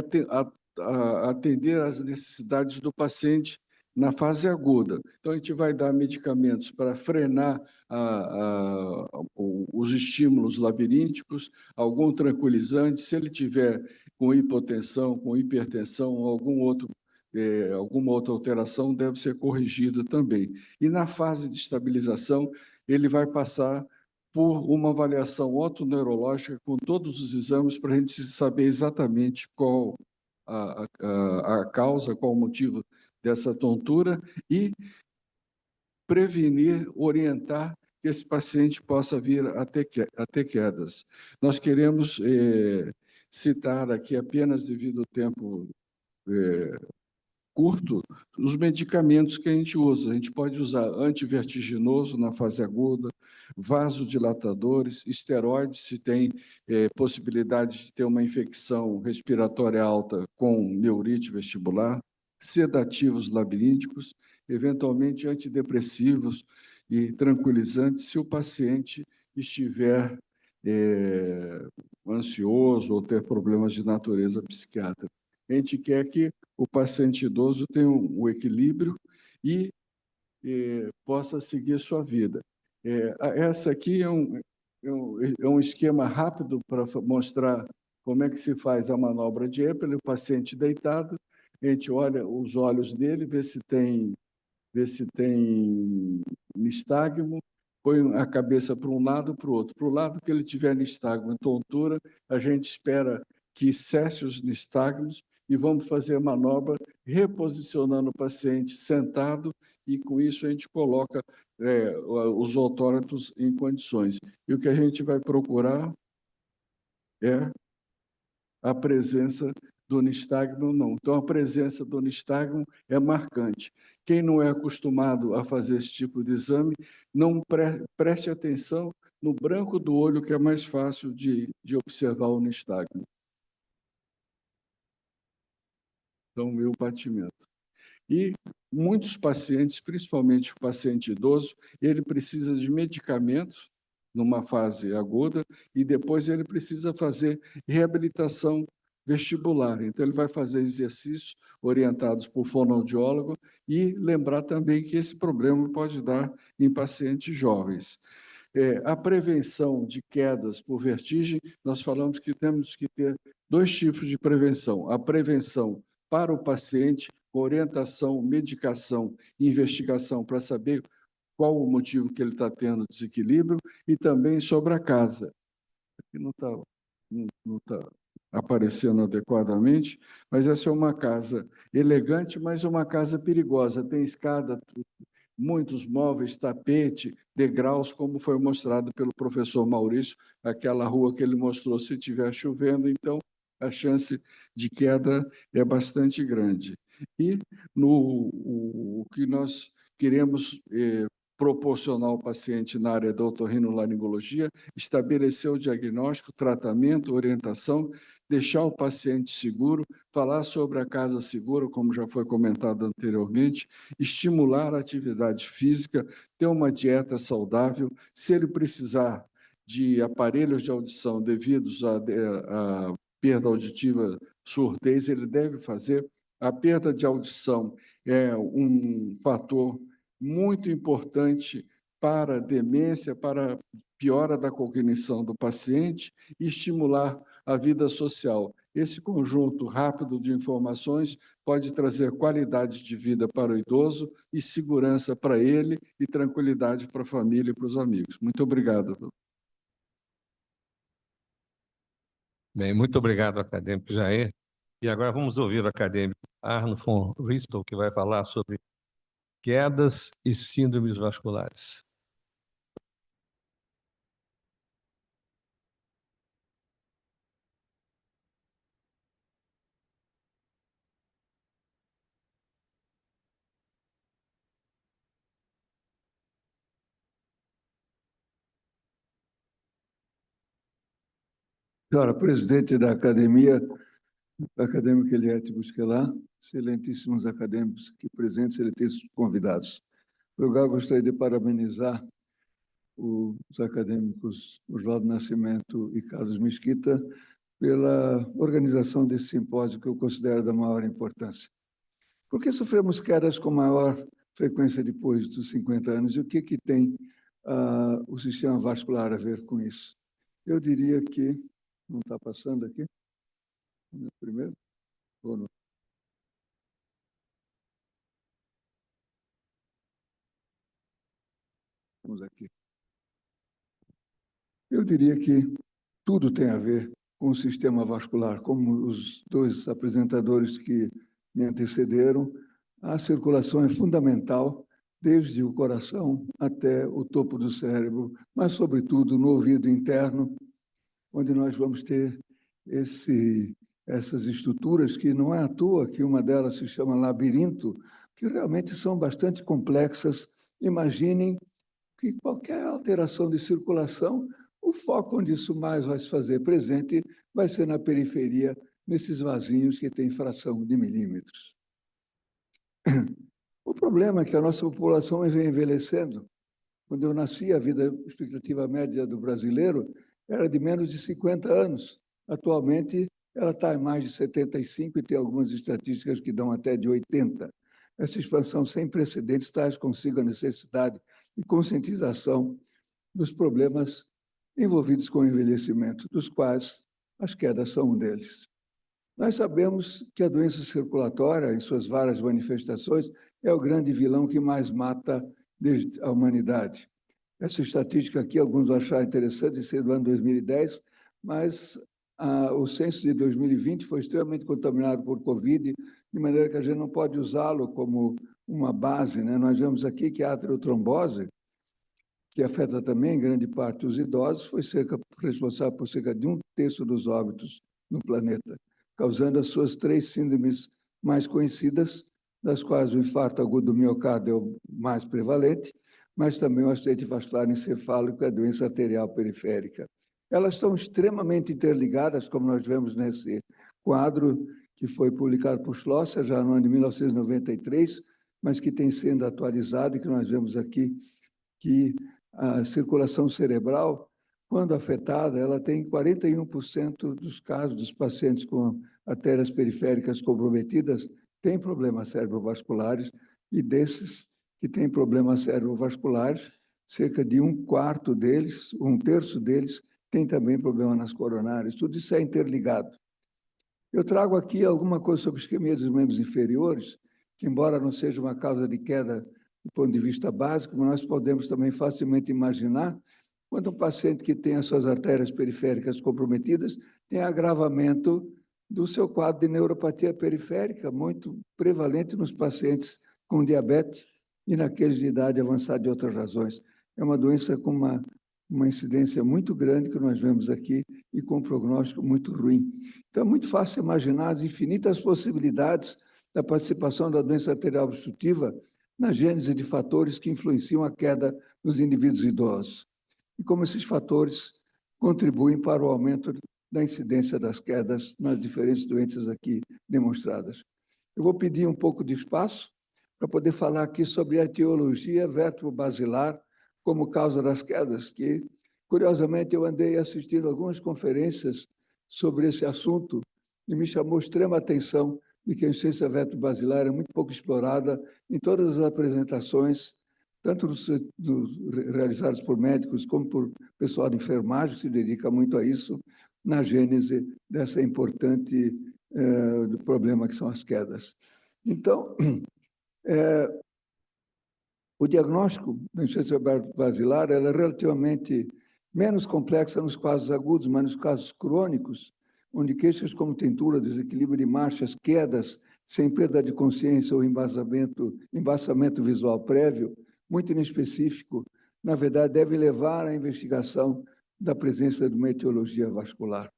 atender às necessidades do paciente na fase aguda. Então, a gente vai dar medicamentos para frenar os estímulos labirínticos, algum tranquilizante, se ele tiver com hipotensão, com hipertensão, ou alguma outra alteração, deve ser corrigido também. E na fase de estabilização, ele vai passar por uma avaliação otoneurológica com todos os exames para a gente saber exatamente qual a causa, qual o motivo dessa tontura e prevenir, orientar que esse paciente possa vir a ter quedas. Nós queremos citar aqui, apenas devido ao tempo curto, os medicamentos que a gente usa. A gente pode usar antivertiginoso na fase aguda, vasodilatadores, esteroides, se tem possibilidade de ter uma infecção respiratória alta com neurite vestibular, sedativos labirínticos, eventualmente antidepressivos e tranquilizantes, se o paciente estiver ansioso ou ter problemas de natureza psiquiátrica. A gente quer que o paciente idoso tenha um equilíbrio e possa seguir sua vida. Essa aqui é um esquema rápido para mostrar como é que se faz a manobra de Epley, o paciente deitado, a gente olha os olhos dele, vê se tem nistagmo, põe a cabeça para um lado, para o outro. Para o lado que ele tiver nistagmo, tontura, a gente espera que cesse os nistagmos e vamos fazer a manobra reposicionando o paciente sentado e, com isso, a gente coloca os otóratos em condições. E o que a gente vai procurar é a presença do nistagmo, não. Então, a presença do nistagmo é marcante. Quem não é acostumado a fazer esse tipo de exame, não preste atenção no branco do olho, que é mais fácil de observar o nistagmo. Então, o batimento. E muitos pacientes, principalmente o paciente idoso, ele precisa de medicamentos numa fase aguda e depois ele precisa fazer reabilitação vestibular. Então, ele vai fazer exercícios orientados por fonoaudiólogo e lembrar também que esse problema pode dar em pacientes jovens. A prevenção de quedas por vertigem, nós falamos que temos que ter 2 tipos de prevenção. A prevenção para o paciente, com orientação, medicação e investigação para saber qual o motivo que ele está tendo desequilíbrio, e também sobre a casa. Aqui não está aparecendo adequadamente, mas essa é uma casa elegante, mas uma casa perigosa. Tem escada, muitos móveis, tapete, degraus, como foi mostrado pelo professor Maurício, aquela rua que ele mostrou, se estiver chovendo, então a chance de queda é bastante grande. E o que nós queremos proporcionar ao paciente na área da otorrinolaringologia, estabelecer o diagnóstico, tratamento, orientação, deixar o paciente seguro, falar sobre a casa segura, como já foi comentado anteriormente, estimular a atividade física, ter uma dieta saudável. Se ele precisar de aparelhos de audição devidos à perda auditiva, surdez, ele deve fazer. A perda de audição é um fator muito importante para a demência, para a piora da cognição do paciente e estimular a vida social. Esse conjunto rápido de informações pode trazer qualidade de vida para o idoso e segurança para ele e tranquilidade para a família e para os amigos. Muito obrigado. Bem, muito obrigado, acadêmico Jair. E agora vamos ouvir o acadêmico Arno von Ristel, que vai falar sobre quedas e síndromes vasculares. Senhora presidente da academia, acadêmico Eliette Busquelar, excelentíssimos acadêmicos aqui presentes, excelentíssimos convidados. Em primeiro lugar, gostaria de parabenizar os acadêmicos Oswaldo Nascimento e Carlos Mesquita pela organização desse simpósio, que eu considero da maior importância. Por que sofremos quedas com maior frequência depois dos 50 anos? E o que tem o sistema vascular a ver com isso? Eu diria que... Não está passando aqui? Primeiro? Ou não? Vamos aqui. Eu diria que tudo tem a ver com o sistema vascular. Como os 2 apresentadores que me antecederam, a circulação é fundamental, desde o coração até o topo do cérebro, mas, sobretudo, no ouvido interno, onde nós vamos ter essas estruturas, que não é à toa que uma delas se chama labirinto, que realmente são bastante complexas. Imaginem que qualquer alteração de circulação, o foco onde isso mais vai se fazer presente vai ser na periferia, nesses vasinhos que têm fração de milímetros. O problema é que a nossa população vem envelhecendo. Quando eu nasci, a vida expectativa média do brasileiro era de menos de 50 anos. Atualmente, ela está em mais de 75 e tem algumas estatísticas que dão até de 80. Essa expansão sem precedentes traz consigo a necessidade de conscientização dos problemas envolvidos com o envelhecimento, dos quais as quedas são um deles. Nós sabemos que a doença circulatória, em suas várias manifestações, é o grande vilão que mais mata desde a humanidade. Essa estatística aqui, alguns vão achar interessante, ser do ano 2010, mas o censo de 2020 foi extremamente contaminado por Covid, de maneira que a gente não pode usá-lo como uma base, né? Nós vemos aqui que a ateriotrombose, que afeta também em grande parte os idosos, foi responsável por cerca de 1/3 dos óbitos no planeta, causando as suas 3 síndromes mais conhecidas, das quais o infarto agudo do miocárdio é o mais prevalente, mas também o acidente vascular encefálico e a doença arterial periférica. Elas estão extremamente interligadas, como nós vemos nesse quadro que foi publicado por Schlosser já no ano de 1993, mas que tem sendo atualizado e que nós vemos aqui que a circulação cerebral, quando afetada, ela tem 41% dos casos dos pacientes com artérias periféricas comprometidas têm problemas cerebrovasculares, e desses que têm problemas cerebrovasculares, cerca de um quarto deles, um terço deles, tem também problema nas coronárias. Tudo isso é interligado. Eu trago aqui alguma coisa sobre isquemia dos membros inferiores, que, embora não seja uma causa de queda do ponto de vista básico, nós podemos também facilmente imaginar quando um paciente que tem as suas artérias periféricas comprometidas tem agravamento do seu quadro de neuropatia periférica, muito prevalente nos pacientes com diabetes e naqueles de idade avançada de outras razões. É uma doença com uma incidência muito grande que nós vemos aqui e com um prognóstico muito ruim. Então, é muito fácil imaginar as infinitas possibilidades da participação da doença arterial obstrutiva na gênese de fatores que influenciam a queda nos indivíduos idosos. E como esses fatores contribuem para o aumento da incidência das quedas nas diferentes doenças aqui demonstradas. Eu vou pedir um pouco de espaço para poder falar aqui sobre a etiologia vértebro-basilar como causa das quedas, que, curiosamente, eu andei assistindo algumas conferências sobre esse assunto e me chamou extrema atenção de que a insuficiência vértebro-basilar é muito pouco explorada em todas as apresentações, tanto realizadas por médicos como por pessoal de enfermagem, que se dedica muito a isso, na gênese dessa importante do problema que são as quedas. Então, o diagnóstico da insuficiência basilar é relativamente menos complexa nos casos agudos, mas nos casos crônicos, onde queixas como tentura, desequilíbrio de marchas, quedas, sem perda de consciência ou embaçamento visual prévio, muito inespecífico, na verdade, deve levar à investigação da presença de uma etiologia vascular.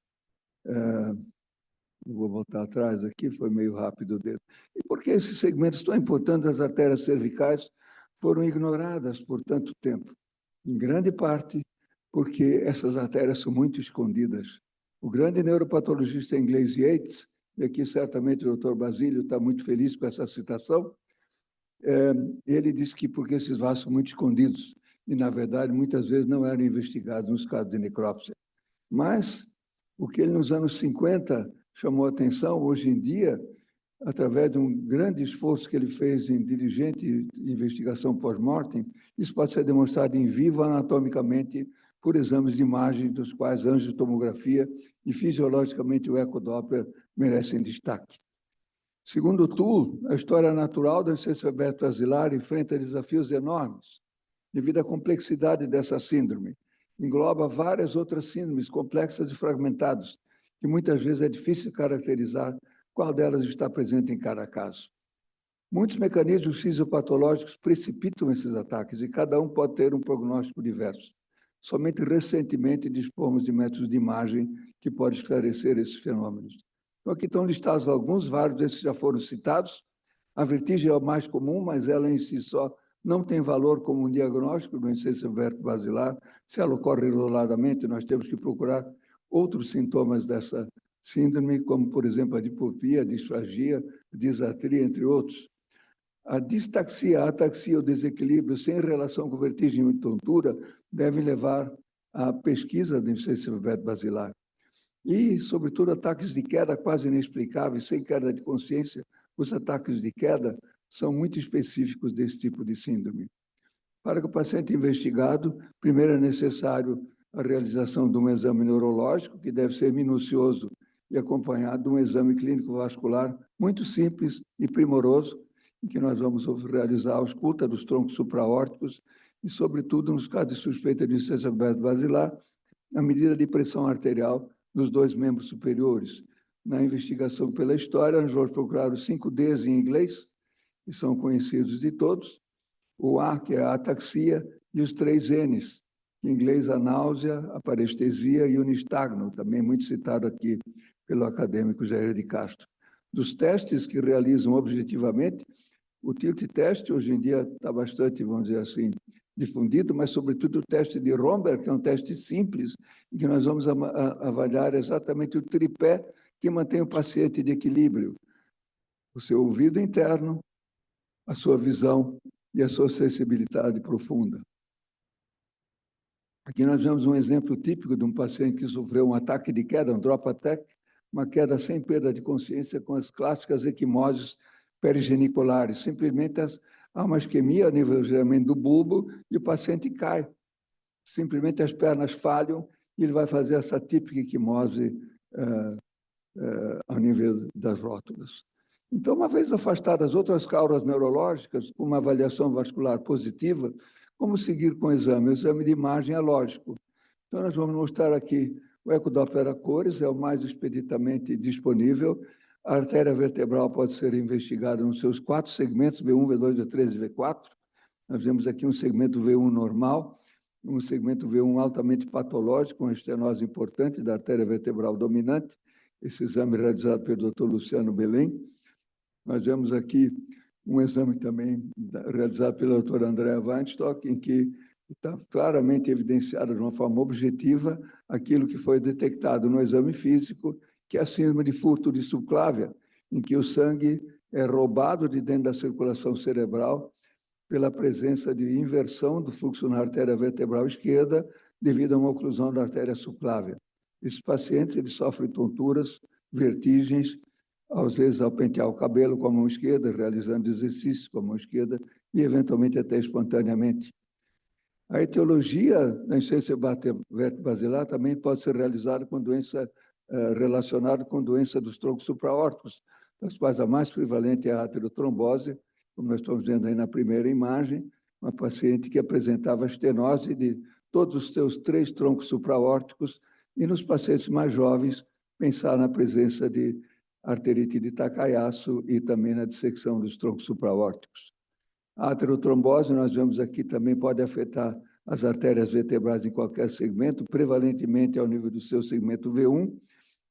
Vou voltar atrás aqui, foi meio rápido o dedo. E por que esses segmentos tão importantes das artérias cervicais foram ignoradas por tanto tempo? Em grande parte porque essas artérias são muito escondidas. O grande neuropatologista inglês Yates, e aqui certamente o Dr. Basílio está muito feliz com essa citação, ele disse que porque esses vasos são muito escondidos e, na verdade, muitas vezes não eram investigados nos casos de necrópsia. Mas o que ele, nos anos 50, chamou a atenção, hoje em dia, através de um grande esforço que ele fez em diligente investigação pós-mortem, isso pode ser demonstrado em vivo anatomicamente por exames de imagem, dos quais a angiotomografia e fisiologicamente o ecodoppler merecem destaque. Segundo Tull, a história natural da insuficiência vértebro-basilar enfrenta desafios enormes devido à complexidade dessa síndrome. Engloba várias outras síndromes complexas e fragmentadas, que muitas vezes é difícil caracterizar qual delas está presente em cada caso. Muitos mecanismos fisiopatológicos precipitam esses ataques e cada um pode ter um prognóstico diverso. Somente recentemente dispomos de métodos de imagem que podem esclarecer esses fenômenos. Então, aqui estão listados alguns, vários desses já foram citados. A vertigem é o mais comum, mas ela em si só não tem valor como um diagnóstico do insuficiência vértebro-basilar. Se ela ocorre isoladamente, nós temos que procurar outros sintomas dessa síndrome, como, por exemplo, a dipopia, a disfagia, a disartria, entre outros. A distaxia, a ataxia, o desequilíbrio sem relação com vertigem e tontura devem levar à pesquisa da insuficiência vértebro-basilar. E, sobretudo, ataques de queda quase inexplicáveis, sem queda de consciência. Os ataques de queda são muito específicos desse tipo de síndrome. Para que o paciente investigado, primeiro é necessário a realização de um exame neurológico, que deve ser minucioso e acompanhado de um exame clínico vascular muito simples e primoroso, em que nós vamos realizar a ausculta dos troncos supraórticos e, sobretudo, nos casos de suspeita de insuficiência vértebro-basilar, a medida de pressão arterial dos dois membros superiores. Na investigação pela história, nós vamos procurar os 5 Ds em inglês, que são conhecidos de todos, o A, que é a ataxia, e os 3 Ns, que em inglês a náusea, a parestesia e o nistagmo, também muito citado aqui pelo acadêmico Jair de Castro. Dos testes que realizam objetivamente, o tilt test hoje em dia está bastante, vamos dizer assim, difundido, mas, sobretudo, o teste de Romberg, que é um teste simples, em que nós vamos avaliar exatamente o tripé que mantém o paciente de equilíbrio: o seu ouvido interno, a sua visão e a sua sensibilidade profunda. Aqui nós vemos um exemplo típico de um paciente que sofreu um ataque de queda, um drop attack, uma queda sem perda de consciência, com as clássicas equimoses perigeniculares, simplesmente há uma isquemia a nível geralmente do bulbo e o paciente cai. Simplesmente as pernas falham e ele vai fazer essa típica equimose ao nível das rótulas. Então, uma vez afastadas outras causas neurológicas, com uma avaliação vascular positiva, como seguir com o exame? O exame de imagem é lógico. Então, nós vamos mostrar aqui o ecodoppler a cores, é o mais expeditamente disponível. A artéria vertebral pode ser investigada nos seus 4 segmentos, V1, V2, V3 e V4. Nós vemos aqui um segmento V1 normal, um segmento V1 altamente patológico, com estenose importante da artéria vertebral dominante. Esse exame é realizado pelo Dr. Luciano Belém. Nós vemos aqui um exame também realizado pela doutora Andrea Weinstock, em que está claramente evidenciado de uma forma objetiva aquilo que foi detectado no exame físico, que é a síndrome de furto de subclávia, em que o sangue é roubado de dentro da circulação cerebral pela presença de inversão do fluxo na artéria vertebral esquerda devido a uma oclusão da artéria subclávia. Esses pacientes eles sofrem tonturas, vertigens, às vezes ao pentear o cabelo com a mão esquerda, realizando exercícios com a mão esquerda e, eventualmente, até espontaneamente. A etiologia da insuficiência basilar também pode ser realizada com doença relacionada com doença dos troncos supraórticos, das quais a mais prevalente é a aterotrombose, como nós estamos vendo aí na primeira imagem, uma paciente que apresentava estenose de todos os seus 3 troncos supraórticos, e nos pacientes mais jovens, pensar na presença de arterite de Takayasu e também na dissecção dos troncos supraórticos. A aterotrombose, nós vemos aqui, também pode afetar as artérias vertebrais em qualquer segmento, prevalentemente ao nível do seu segmento V1.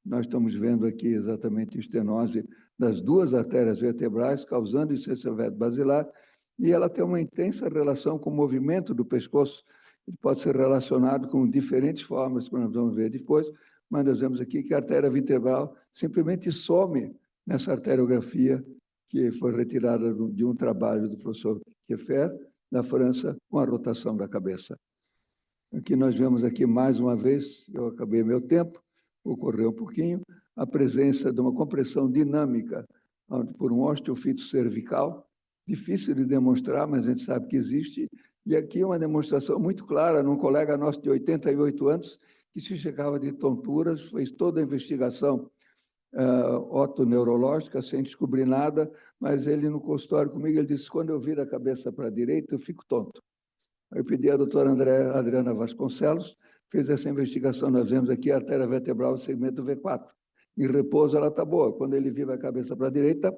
Nós estamos vendo aqui exatamente a estenose das 2 artérias vertebrais, causando insuficiência basilar, e ela tem uma intensa relação com o movimento do pescoço. Ele pode ser relacionado com diferentes formas, que nós vamos ver depois, mas nós vemos aqui que a artéria vertebral simplesmente some nessa arteriografia que foi retirada de um trabalho do professor Keffer, da França, com a rotação da cabeça. Aqui nós vemos aqui mais uma vez, eu acabei meu tempo, vou correr um pouquinho, a presença de uma compressão dinâmica por um osteofito cervical, difícil de demonstrar, mas a gente sabe que existe, e aqui uma demonstração muito clara num colega nosso de 88 anos, que se chegava de tonturas, fez toda a investigação otoneurológica, sem descobrir nada, mas ele no consultório comigo, ele disse, quando eu viro a cabeça para a direita, eu fico tonto. Eu pedi à doutora Adriana Vasconcelos, fez essa investigação, nós vemos aqui a artéria vertebral, segmento V4. Em repouso, ela está boa. Quando ele vira a cabeça para a direita,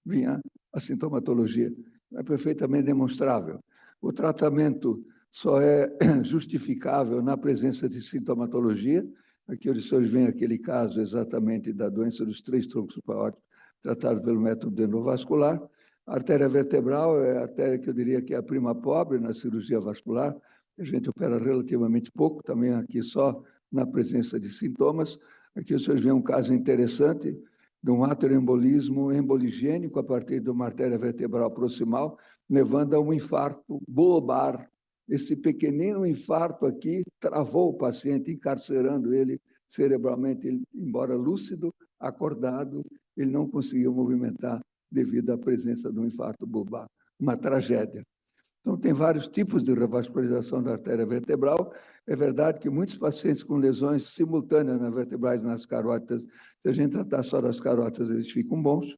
vinha a sintomatologia. É perfeitamente demonstrável. O tratamento só é justificável na presença de sintomatologia. Aqui os senhores veem aquele caso exatamente da doença dos 3 troncos supraórticos, tratado pelo método endovascular. A artéria vertebral é a artéria que eu diria que é a prima pobre na cirurgia vascular. A gente opera relativamente pouco, também aqui só na presença de sintomas. Aqui os senhores veem um caso interessante de um ateroembolismo emboligênico a partir de uma artéria vertebral proximal, levando a um infarto bulbar. Esse pequenino infarto aqui travou o paciente, encarcerando ele cerebralmente. Ele, embora lúcido, acordado, ele não conseguiu movimentar devido à presença do infarto bulbar. Uma tragédia. Então, tem vários tipos de revascularização da artéria vertebral. É verdade que muitos pacientes com lesões simultâneas nas vertebrais e nas carótidas, se a gente tratar só das carótidas, eles ficam bons.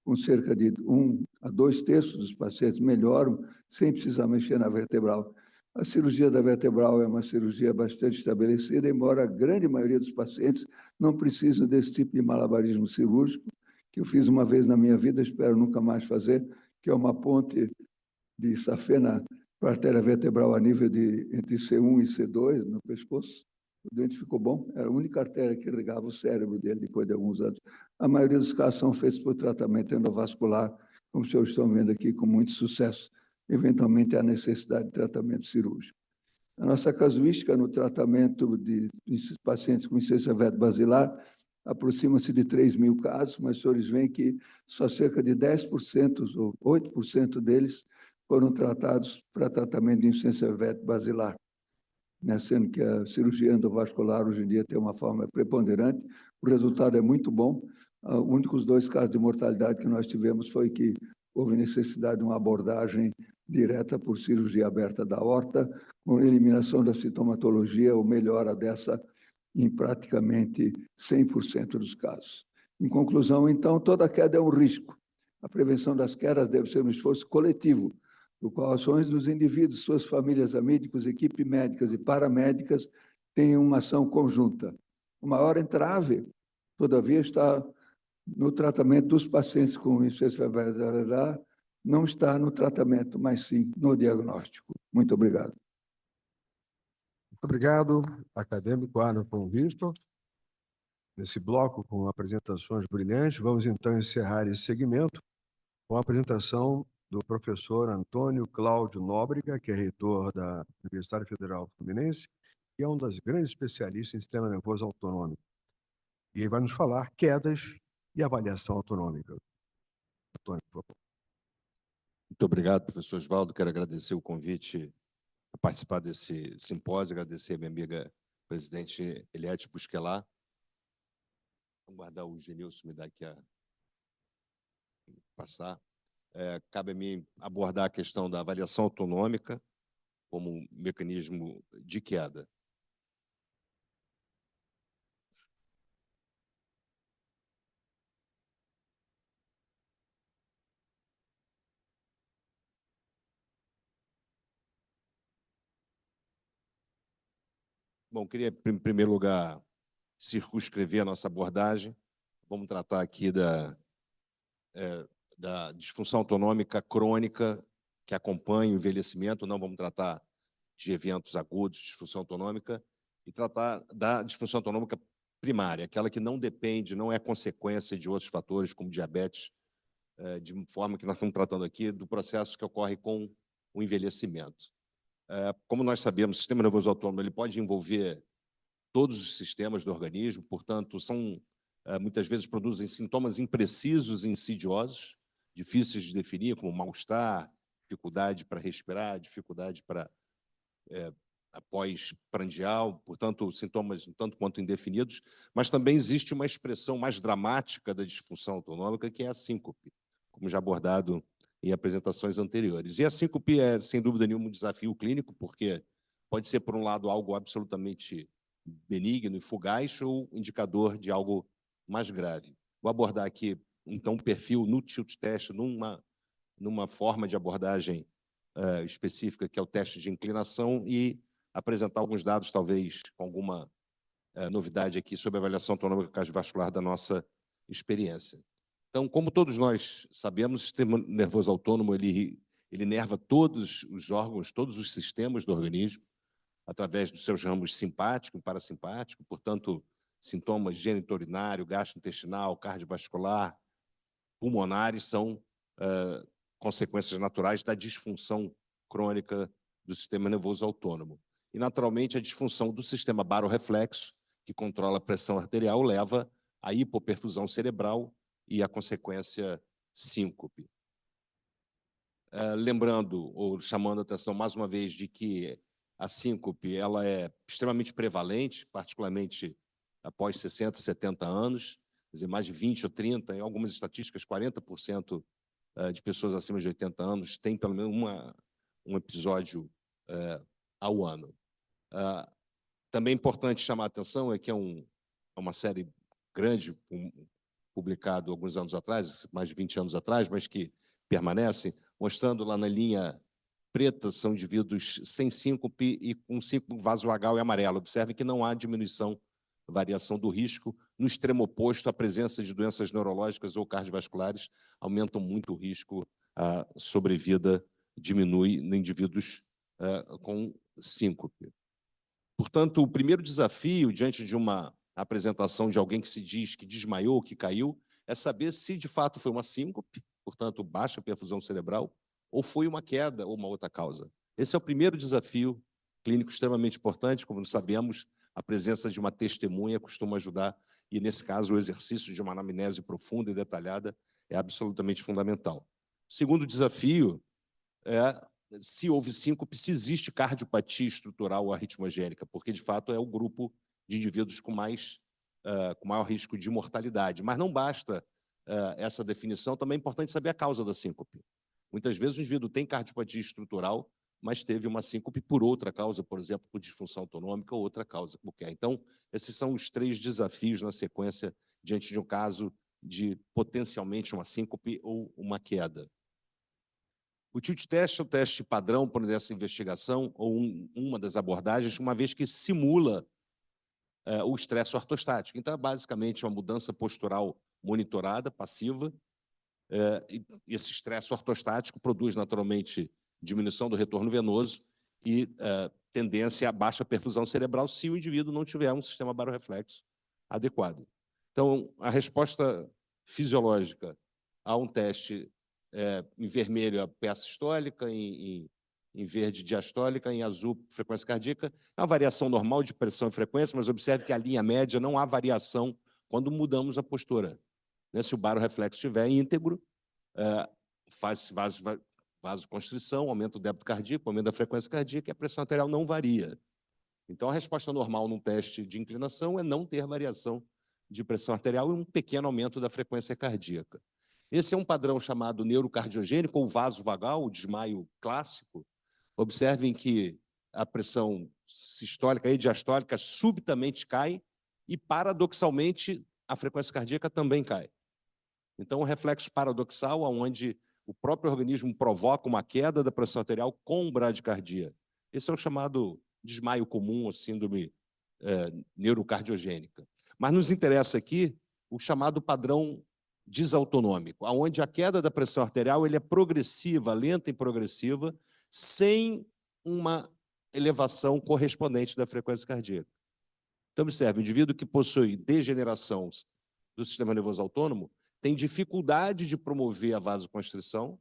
Com cerca de 1 a 2 terços dos pacientes melhoram sem precisar mexer na vertebral. A cirurgia da vertebral é uma cirurgia bastante estabelecida, embora a grande maioria dos pacientes não precisam desse tipo de malabarismo cirúrgico, que eu fiz uma vez na minha vida, espero nunca mais fazer, que é uma ponte de safena para a artéria vertebral a nível de entre C1 e C2 no pescoço. O doente ficou bom, era a única artéria que irrigava o cérebro dele depois de alguns anos. A maioria dos casos são feitos por tratamento endovascular, como os senhores estão vendo aqui, com muito sucesso. Eventualmente, há necessidade de tratamento cirúrgico. A nossa casuística no tratamento de pacientes com insuficiência basilar aproxima-se de 3.000 casos, mas os senhores veem que só cerca de 10% ou 8% deles foram tratados para tratamento de insuficiência basilar, né? Sendo que a cirurgia endovascular hoje em dia tem uma forma preponderante, o resultado é muito bom. Os únicos 2 casos de mortalidade que nós tivemos foi que houve necessidade de uma abordagem direta por cirurgia aberta da aorta, com eliminação da sintomatologia ou melhora dessa em praticamente 100% dos casos. Em conclusão, então, toda queda é um risco. A prevenção das quedas deve ser um esforço coletivo, do qual ações dos indivíduos, suas famílias, médicos, equipe médicas e paramédicas têm uma ação conjunta. O maior entrave, todavia, está no tratamento dos pacientes com insuficiência cerebral, não está no tratamento, mas sim no diagnóstico. Muito obrigado. Muito obrigado, acadêmico Arno von Ristow. Nesse bloco, com apresentações brilhantes, vamos então encerrar esse segmento com a apresentação do professor Antônio Cláudio Nóbrega, que é reitor da Universidade Federal Fluminense e é um dos grandes especialistas em sistema nervoso autonômico. E ele vai nos falar quedas e avaliação autonômica. Antônio, por favor. Muito obrigado, professor Oswaldo. Quero agradecer o convite a participar desse simpósio, agradecer a minha amiga presidente Eliette Busquelat. Vamos guardar o Genilson, me dá aqui a passar. Cabe a mim abordar a questão da avaliação autonômica como um mecanismo de queda. Bom, queria, em primeiro lugar, circunscrever a nossa abordagem. Vamos tratar aqui da disfunção autonômica crônica que acompanha o envelhecimento, não vamos tratar de eventos agudos de disfunção autonômica, e tratar da disfunção autonômica primária, aquela que não depende, não é consequência de outros fatores, como diabetes, de forma que nós estamos tratando aqui do processo que ocorre com o envelhecimento. Como nós sabemos, o sistema nervoso autônomo ele pode envolver todos os sistemas do organismo, portanto, muitas vezes produzem sintomas imprecisos e insidiosos, difíceis de definir, como mal-estar, dificuldade para respirar, dificuldade para pós-prandial, portanto, sintomas um tanto quanto indefinidos, mas também existe uma expressão mais dramática da disfunção autonômica, que é a síncope, como já abordado em apresentações anteriores. E a síncope é, sem dúvida nenhuma, um desafio clínico, porque pode ser, por um lado, algo absolutamente benigno e fugaz ou indicador de algo mais grave. Vou abordar aqui, então, um perfil no tilt test, numa forma de abordagem específica, que é o teste de inclinação, e apresentar alguns dados, talvez, com alguma novidade aqui sobre a avaliação autonômica cardiovascular da nossa experiência. Então, como todos nós sabemos, o sistema nervoso autônomo ele inerva todos os órgãos, todos os sistemas do organismo, através dos seus ramos simpático e parasimpático, portanto, sintomas geniturinário, gastrointestinal, cardiovascular, pulmonares são consequências naturais da disfunção crônica do sistema nervoso autônomo. E, naturalmente, a disfunção do sistema barorreflexo, que controla a pressão arterial, leva à hipoperfusão cerebral e à consequência síncope. Lembrando, ou chamando a atenção mais uma vez, de que a síncope ela é extremamente prevalente, particularmente após 60, 70 anos, quer dizer, mais de 20 ou 30, em algumas estatísticas, 40% de pessoas acima de 80 anos têm pelo menos um episódio ao ano. Também é importante chamar a atenção é que é uma série grande, publicado alguns anos atrás, mais de 20 anos atrás, mas que permanece, mostrando lá na linha preta são indivíduos sem síncope e com síncope vasovagal e amarelo. Observe que não há diminuição, variação do risco. No extremo oposto, a presença de doenças neurológicas ou cardiovasculares aumentam muito o risco, a sobrevida diminui em indivíduos com síncope. Portanto, o primeiro desafio, diante de uma apresentação de alguém que se diz que desmaiou, que caiu, é saber se de fato foi uma síncope, portanto, baixa perfusão cerebral, ou foi uma queda ou uma outra causa. Esse é o primeiro desafio clínico extremamente importante. Como sabemos, a presença de uma testemunha costuma ajudar, e, nesse caso, o exercício de uma anamnese profunda e detalhada é absolutamente fundamental. O segundo desafio é se houve síncope, se existe cardiopatia estrutural ou arritmogênica, porque, de fato, é o grupo de indivíduos com maior risco de mortalidade. Mas não basta essa definição, também é importante saber a causa da síncope. Muitas vezes o indivíduo tem cardiopatia estrutural, mas teve uma síncope por outra causa, por exemplo, por disfunção autonômica ou outra causa qualquer. Então, esses são os 3 desafios na sequência diante de um caso de potencialmente uma síncope ou uma queda. O tilt test é o teste padrão por essa investigação, ou uma das abordagens, uma vez que simula o estresse ortostático. Então, é basicamente uma mudança postural monitorada, passiva, e esse estresse ortostático produz naturalmente diminuição do retorno venoso e tendência a baixa perfusão cerebral se o indivíduo não tiver um sistema barorreflexo adequado. Então, a resposta fisiológica a um teste em vermelho a peça sistólica, em verde diastólica, em azul frequência cardíaca, é uma variação normal de pressão e frequência, mas observe que a linha média não há variação quando mudamos a postura. Se o barorreflexo estiver íntegro, faz vasoconstrição, aumenta o débito cardíaco, aumenta a frequência cardíaca e a pressão arterial não varia. Então, a resposta normal num teste de inclinação é não ter variação de pressão arterial e um pequeno aumento da frequência cardíaca. Esse é um padrão chamado neurocardiogênico ou vasovagal, o desmaio clássico. Observem que a pressão sistólica e diastólica subitamente cai e, paradoxalmente, a frequência cardíaca também cai. Então, um reflexo paradoxal, onde o próprio organismo provoca uma queda da pressão arterial com bradicardia. Esse é o chamado desmaio comum, ou síndrome neurocardiogênica. Mas nos interessa aqui o chamado padrão desautonômico, onde a queda da pressão arterial é progressiva, lenta e progressiva, sem uma elevação correspondente da frequência cardíaca. Então, observe, o indivíduo que possui degeneração do sistema nervoso autônomo tem dificuldade de promover a vasoconstrição,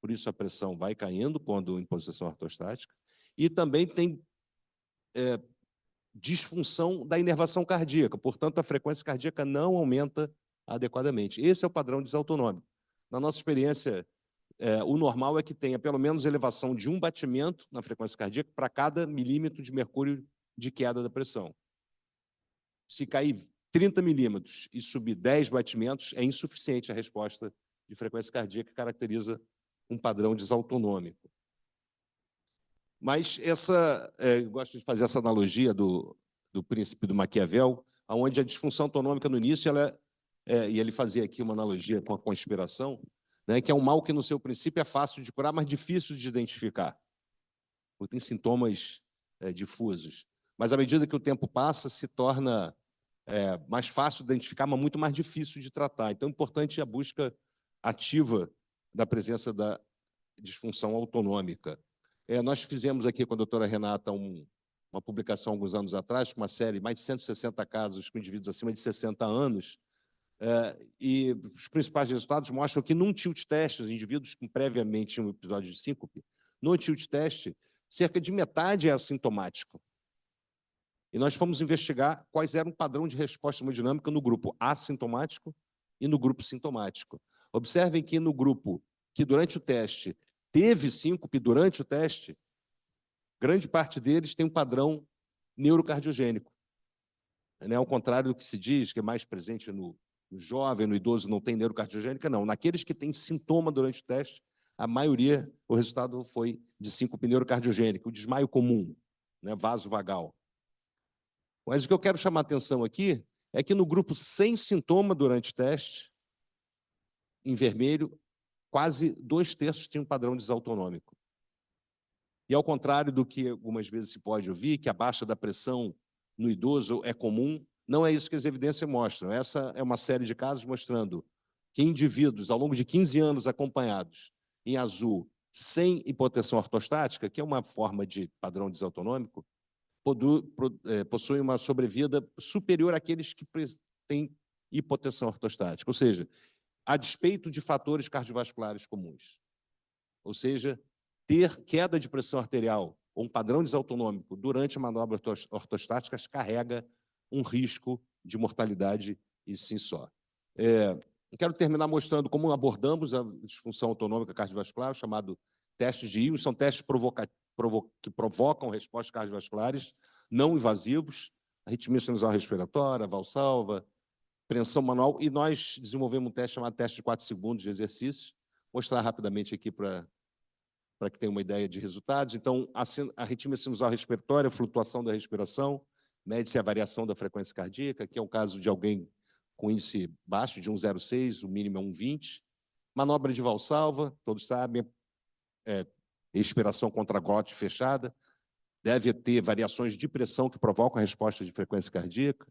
por isso a pressão vai caindo quando em posição ortostática, e também tem disfunção da inervação cardíaca, portanto, a frequência cardíaca não aumenta adequadamente. Esse é o padrão desautonômico. Na nossa experiência, o normal é que tenha pelo menos elevação de 1 batimento na frequência cardíaca para cada milímetro de mercúrio de queda da pressão. Se cair 30 milímetros e subir 10 batimentos, é insuficiente a resposta de frequência cardíaca que caracteriza um padrão desautonômico. Mas eu gosto de fazer essa analogia do príncipe do Maquiavel, onde a disfunção autonômica no início, e ele fazia aqui uma analogia com a conspiração, né, que é um mal que no seu princípio é fácil de curar, mas difícil de identificar, porque tem sintomas difusos. Mas à medida que o tempo passa, se torna mais fácil de identificar, mas muito mais difícil de tratar. Então, é importante a busca ativa da presença da disfunção autonômica. Nós fizemos aqui com a doutora Renata uma publicação alguns anos atrás, com uma série, mais de 160 casos com indivíduos acima de 60 anos, e os principais resultados mostram que num tilt test, os indivíduos com previamente um episódio de síncope, no tilt test, cerca de metade é assintomático. E nós fomos investigar quais eram o padrão de resposta hemodinâmica no grupo assintomático e no grupo sintomático. Observem que no grupo que durante o teste teve síncope durante o teste, grande parte deles tem um padrão neurocardiogênico. Ao contrário do que se diz, que é mais presente no jovem, no idoso, não tem neurocardiogênica, não. Naqueles que têm sintoma durante o teste, a maioria, o resultado foi de síncope neurocardiogênica, o desmaio comum, vasovagal. Mas o que eu quero chamar a atenção aqui é que no grupo sem sintoma durante o teste, em vermelho, quase 2/3 tinham um padrão desautonômico. E ao contrário do que algumas vezes se pode ouvir, que a baixa da pressão no idoso é comum, não é isso que as evidências mostram. Essa é uma série de casos mostrando que indivíduos, ao longo de 15 anos acompanhados, em azul, sem hipotensão ortostática, que é uma forma de padrão desautonômico, possuem uma sobrevida superior àqueles que têm hipotensão ortostática, ou seja, a despeito de fatores cardiovasculares comuns. Ou seja, ter queda de pressão arterial ou um padrão desautonômico durante a manobra ortostática carrega um risco de mortalidade e sim só. Quero terminar mostrando como abordamos a disfunção autonômica cardiovascular, chamado testes de Ewing. São testes que provocam respostas cardiovasculares não invasivos, arritmia sinusal respiratória, valsalva, preensão manual, e nós desenvolvemos um teste chamado teste de 4 segundos de exercício. Vou mostrar rapidamente aqui para que tenha uma ideia de resultados. Então, a arritmia sinusal respiratória, flutuação da respiração, mede-se a variação da frequência cardíaca, que é o caso de alguém com índice baixo, de 1,06, o mínimo é 1,20. Manobra de Valsalva, todos sabem, expiração contra glote fechada, deve ter variações de pressão que provocam a resposta de frequência cardíaca.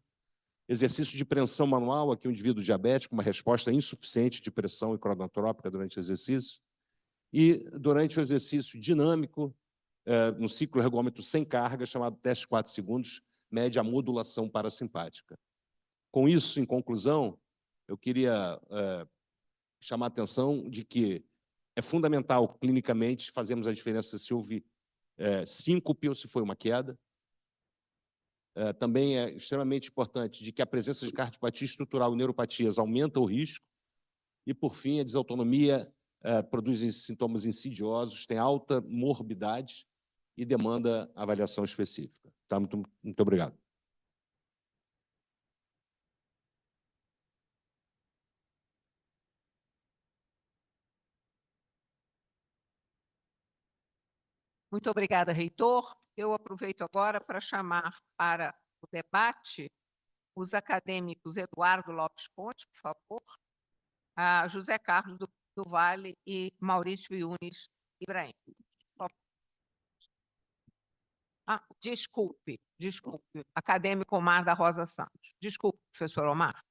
Exercício de preensão manual, aqui um indivíduo diabético, uma resposta insuficiente de pressão e cronotrópica durante o exercício. E durante o exercício dinâmico, no ciclo ergômetro sem carga, chamado teste de 4 segundos, mede a modulação parasimpática. Com isso, em conclusão, eu queria chamar a atenção de que é fundamental, clinicamente, fazermos a diferença se houve síncope ou se foi uma queda. Também é extremamente importante de que a presença de cardiopatia estrutural e neuropatias aumenta o risco. E, por fim, a desautonomia produz sintomas insidiosos, tem alta morbidade e demanda avaliação específica. Tá? Muito obrigado. Muito obrigada, reitor. Eu aproveito agora para chamar para o debate os acadêmicos Eduardo Lopes Ponte, por favor, José Carlos do Vale e Maurício Yunes Ibrahim. Desculpe, acadêmico Omar da Rosa Santos. Desculpe, professor Omar.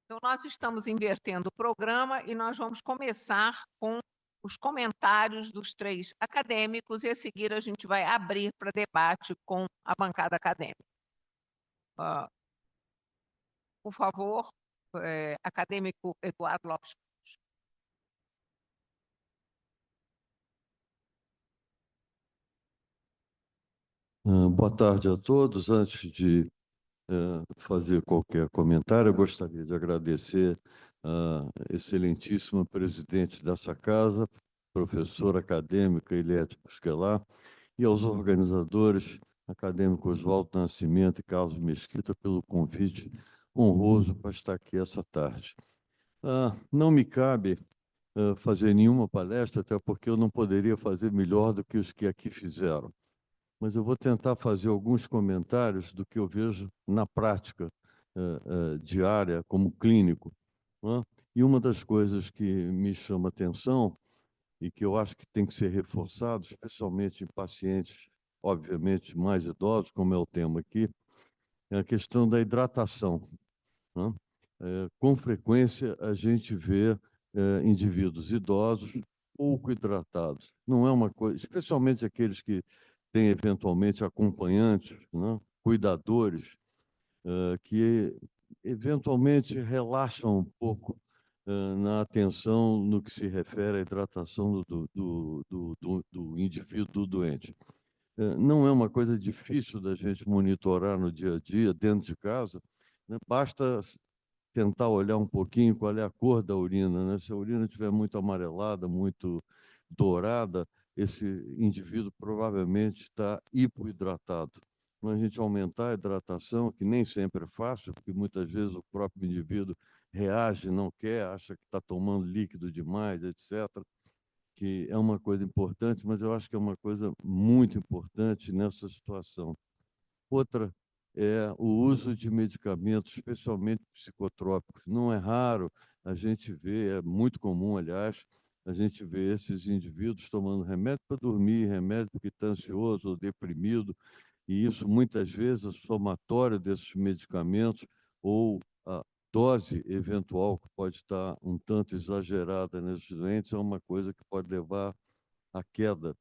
Então, nós estamos invertendo o programa e nós vamos começar com os comentários dos 3 acadêmicos e, a seguir, a gente vai abrir para debate com a bancada acadêmica. Por favor, acadêmico Eduardo Lopes. Boa tarde a todos. Antes de fazer qualquer comentário, eu gostaria de agradecer a excelentíssima presidente dessa casa, professora acadêmica Eliette Busquelar, e aos organizadores, acadêmico Oswaldo Nascimento e Carlos Mesquita, pelo convite honroso para estar aqui essa tarde. Não me cabe fazer nenhuma palestra, até porque eu não poderia fazer melhor do que os que aqui fizeram. Mas eu vou tentar fazer alguns comentários do que eu vejo na prática diária como clínico. E uma das coisas que me chama atenção e que eu acho que tem que ser reforçado, especialmente em pacientes, obviamente, mais idosos, como é o tema aqui, é a questão da hidratação. Com frequência, a gente vê indivíduos idosos pouco hidratados. Não é uma coisa, especialmente aqueles que têm, eventualmente, acompanhantes, cuidadores, que, eventualmente, relaxam um pouco na atenção no que se refere à hidratação do indivíduo doente. Não é uma coisa difícil da gente monitorar no dia a dia, dentro de casa, basta tentar olhar um pouquinho qual é a cor da urina. Se a urina estiver muito amarelada, muito dourada, esse indivíduo provavelmente está hipoidratado. A gente aumentar a hidratação, que nem sempre é fácil, porque muitas vezes o próprio indivíduo reage, não quer, acha que está tomando líquido demais, etc., que é uma coisa importante, mas eu acho que é uma coisa muito importante nessa situação. Outra é o uso de medicamentos, especialmente psicotrópicos. Não é raro a gente ver, é muito comum, aliás, a gente vê esses indivíduos tomando remédio para dormir, remédio porque está ansioso ou deprimido, e isso, muitas vezes, o somatório desses medicamentos ou a dose eventual, que pode estar um tanto exagerada nesses doentes, é uma coisa que pode levar à queda,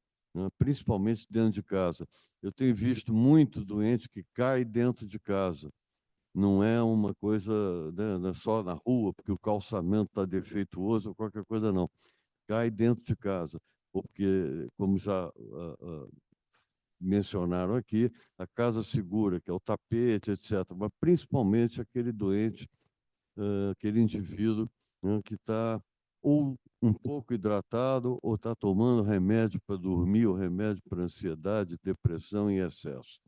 principalmente dentro de casa. Eu tenho visto muito doente que cai dentro de casa. Não é uma coisa, não é só na rua, porque o calçamento está defeituoso ou qualquer coisa, não. Cai dentro de casa, porque, como já mencionaram aqui, a casa segura, que é o tapete, etc., mas principalmente aquele doente, aquele indivíduo que está ou um pouco hidratado, ou está tomando remédio para dormir, ou remédio para ansiedade, depressão em excesso.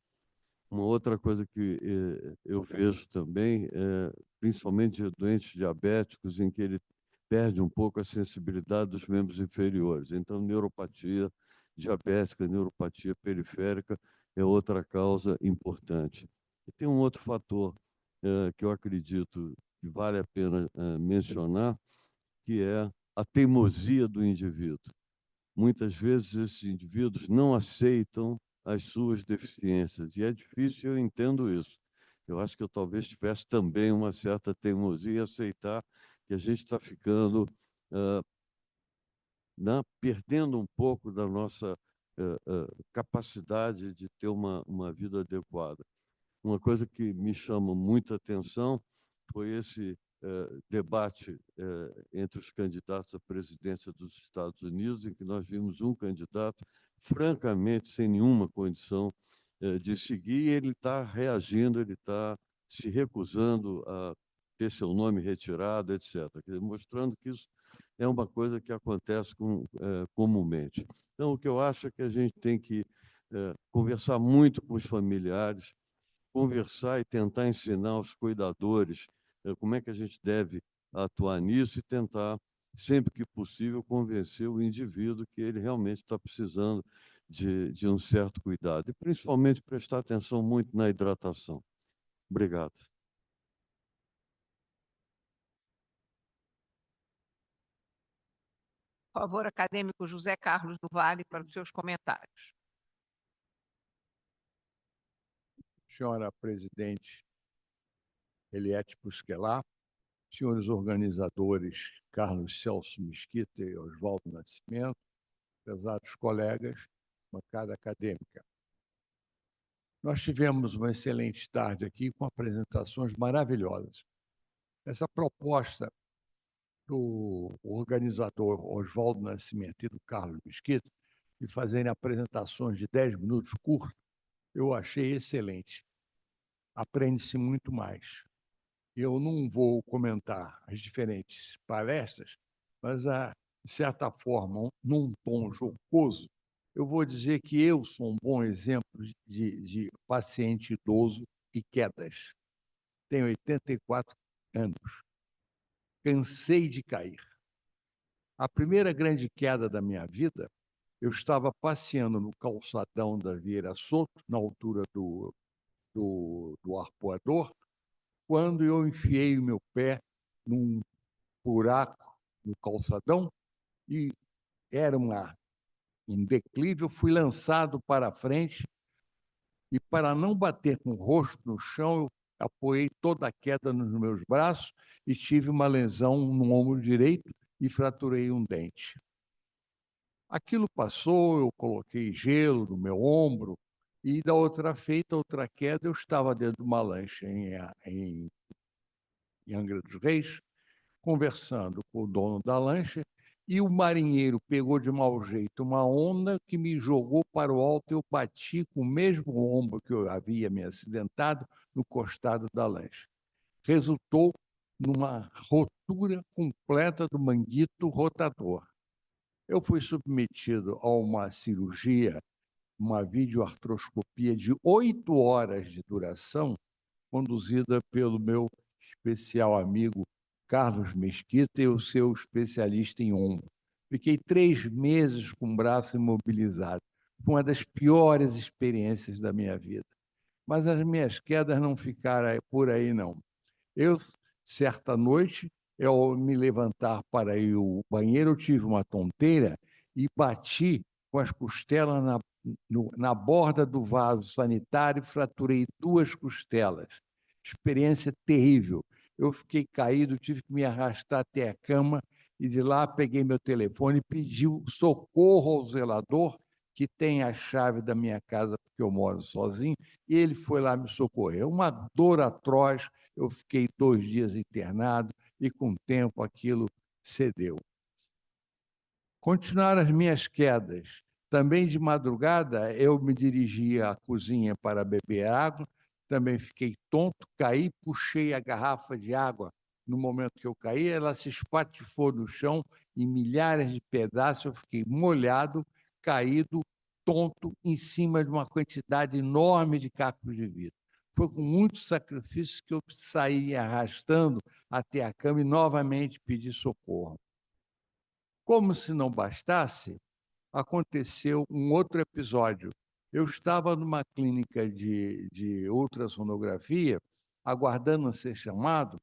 Uma outra coisa que eu vejo também, principalmente de doentes diabéticos, em que ele perde um pouco a sensibilidade dos membros inferiores. Então, neuropatia diabética, neuropatia periférica é outra causa importante. E tem um outro fator que eu acredito que vale a pena mencionar, que é a teimosia do indivíduo. Muitas vezes esses indivíduos não aceitam as suas deficiências, e é difícil, eu entendo isso. Eu acho que eu talvez tivesse também uma certa teimosia em aceitar que a gente está ficando, perdendo um pouco da nossa capacidade de ter uma vida adequada. Uma coisa que me chama muita atenção foi esse debate entre os candidatos à presidência dos Estados Unidos, em que nós vimos um candidato, francamente, sem nenhuma condição de seguir, e ele está reagindo, ele está se recusando a ter seu nome retirado, etc., mostrando que isso é uma coisa que acontece comumente. Então, o que eu acho é que a gente tem que conversar muito com os familiares, conversar e tentar ensinar os cuidadores como é que a gente deve atuar nisso e tentar, sempre que possível, convencer o indivíduo que ele realmente está precisando de um certo cuidado. E, principalmente, prestar atenção muito na hidratação. Obrigado. Por favor, acadêmico José Carlos do Vale, para os seus comentários. Senhora presidente Eliete Pusquelá, senhores organizadores Carlos Celso Mesquita e Oswaldo Nascimento, pesados colegas, bancada acadêmica. Nós tivemos uma excelente tarde aqui com apresentações maravilhosas. Essa proposta do organizador Oswaldo Nascimento e do Carlos Mesquita de fazerem apresentações de 10 minutos curtas, eu achei excelente. Aprende-se muito mais. Eu não vou comentar as diferentes palestras, mas, de certa forma, num tom jocoso, eu vou dizer que eu sou um bom exemplo de paciente idoso e quedas. Tenho 84 anos. Cansei de cair. A primeira grande queda da minha vida, eu estava passeando no calçadão da Vieira Soto, na altura do Arpoador, quando eu enfiei o meu pé num buraco no calçadão e era um declive, eu fui lançado para frente e, para não bater com o rosto no chão, eu apoiei toda a queda nos meus braços e tive uma lesão no ombro direito e fraturei um dente. Aquilo passou, eu coloquei gelo no meu ombro e, da outra feita, outra queda, eu estava dentro de uma lancha em Angra dos Reis, conversando com o dono da lancha, e o marinheiro pegou de mau jeito uma onda que me jogou para o alto e eu bati com o mesmo ombro que eu havia me acidentado no costado da lancha. Resultou numa rotura completa do manguito rotador. Eu fui submetido a uma cirurgia, uma videoartroscopia de 8 horas de duração, conduzida pelo meu especial amigo Carlos Mesquita e o seu especialista em ombro. Fiquei 3 meses com o braço imobilizado. Foi uma das piores experiências da minha vida. Mas as minhas quedas não ficaram por aí, não. Eu, certa noite, ao me levantar para ir ao banheiro, eu tive uma tonteira e bati com as costelas na borda do vaso sanitário e fraturei 2 costelas. Experiência terrível. Eu fiquei caído, tive que me arrastar até a cama e de lá peguei meu telefone e pedi socorro ao zelador, que tem a chave da minha casa, porque eu moro sozinho, e ele foi lá me socorrer. Uma dor atroz, eu fiquei 2 dias internado e, com o tempo, aquilo cedeu. Continuaram as minhas quedas. Também de madrugada, eu me dirigia à cozinha para beber água, também fiquei tonto, caí, puxei a garrafa de água no momento que eu caí, ela se espatifou no chão em milhares de pedaços, eu fiquei molhado, caído, tonto, em cima de uma quantidade enorme de cacos de vidro. Foi com muito sacrifício que eu saí arrastando até a cama e novamente pedi socorro. Como se não bastasse, aconteceu um outro episódio. Eu estava numa clínica de ultrassonografia, aguardando a ser chamado,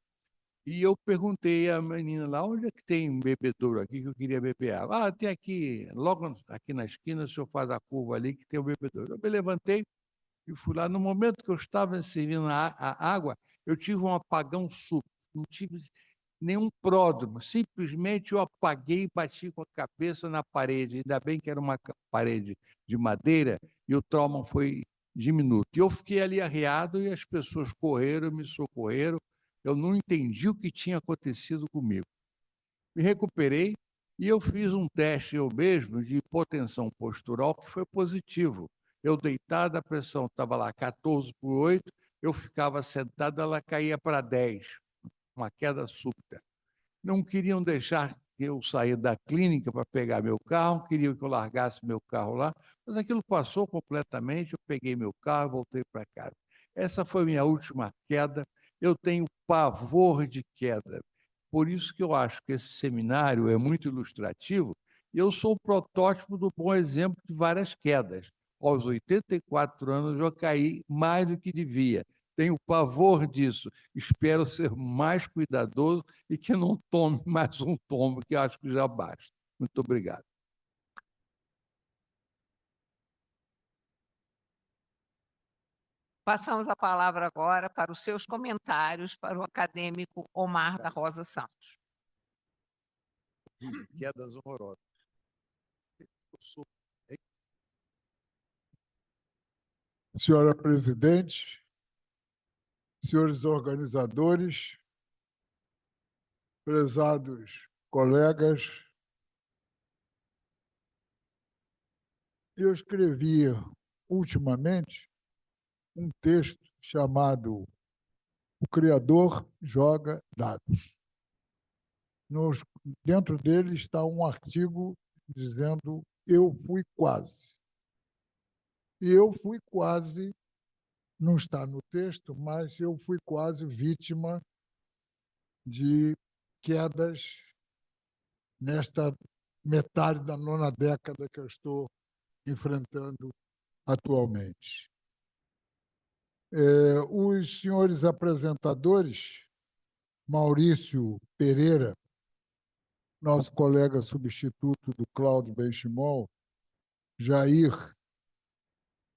e eu perguntei à menina lá, onde é que tem um bebedouro aqui que eu queria beber água? Ah, tem aqui, logo aqui na esquina, o senhor faz a curva ali que tem o bebedouro. Eu me levantei e fui lá. No momento que eu estava servindo a água, eu tive um apagão súbito, não tive nenhum pródromo, simplesmente eu apaguei e bati com a cabeça na parede. Ainda bem que era uma parede de madeira e o trauma foi diminuto. E eu fiquei ali arriado e as pessoas correram, me socorreram. Eu não entendi o que tinha acontecido comigo. Me recuperei e eu fiz um teste eu mesmo de hipotensão postural que foi positivo. Eu deitado, a pressão estava lá 14/8, eu ficava sentado, ela caía para 10, uma queda súbita. Não queriam deixar que eu saísse da clínica para pegar meu carro, queriam que eu largasse meu carro lá, mas aquilo passou completamente, eu peguei meu carro e voltei para casa. Essa foi minha última queda. Eu tenho pavor de queda. Por isso que eu acho que esse seminário é muito ilustrativo, e eu sou o protótipo do bom exemplo de várias quedas. Aos 84 anos, eu caí mais do que devia. Tenho pavor disso. Espero ser mais cuidadoso e que não tome mais um tombo, que acho que já basta. Muito obrigado. Passamos a palavra agora para os seus comentários para o acadêmico Omar da Rosa Santos. Quedas horrorosas. Senhora presidente, senhores organizadores, prezados colegas, eu escrevi ultimamente um texto chamado O Criador Joga Dados. Dentro dele está um artigo dizendo eu fui quase. E eu fui quase, não está no texto, mas eu fui quase vítima de quedas nesta metade da 9ª década que eu estou enfrentando atualmente. Os senhores apresentadores, Maurício Pereira, nosso colega substituto do Cláudio Benchimol, Jair,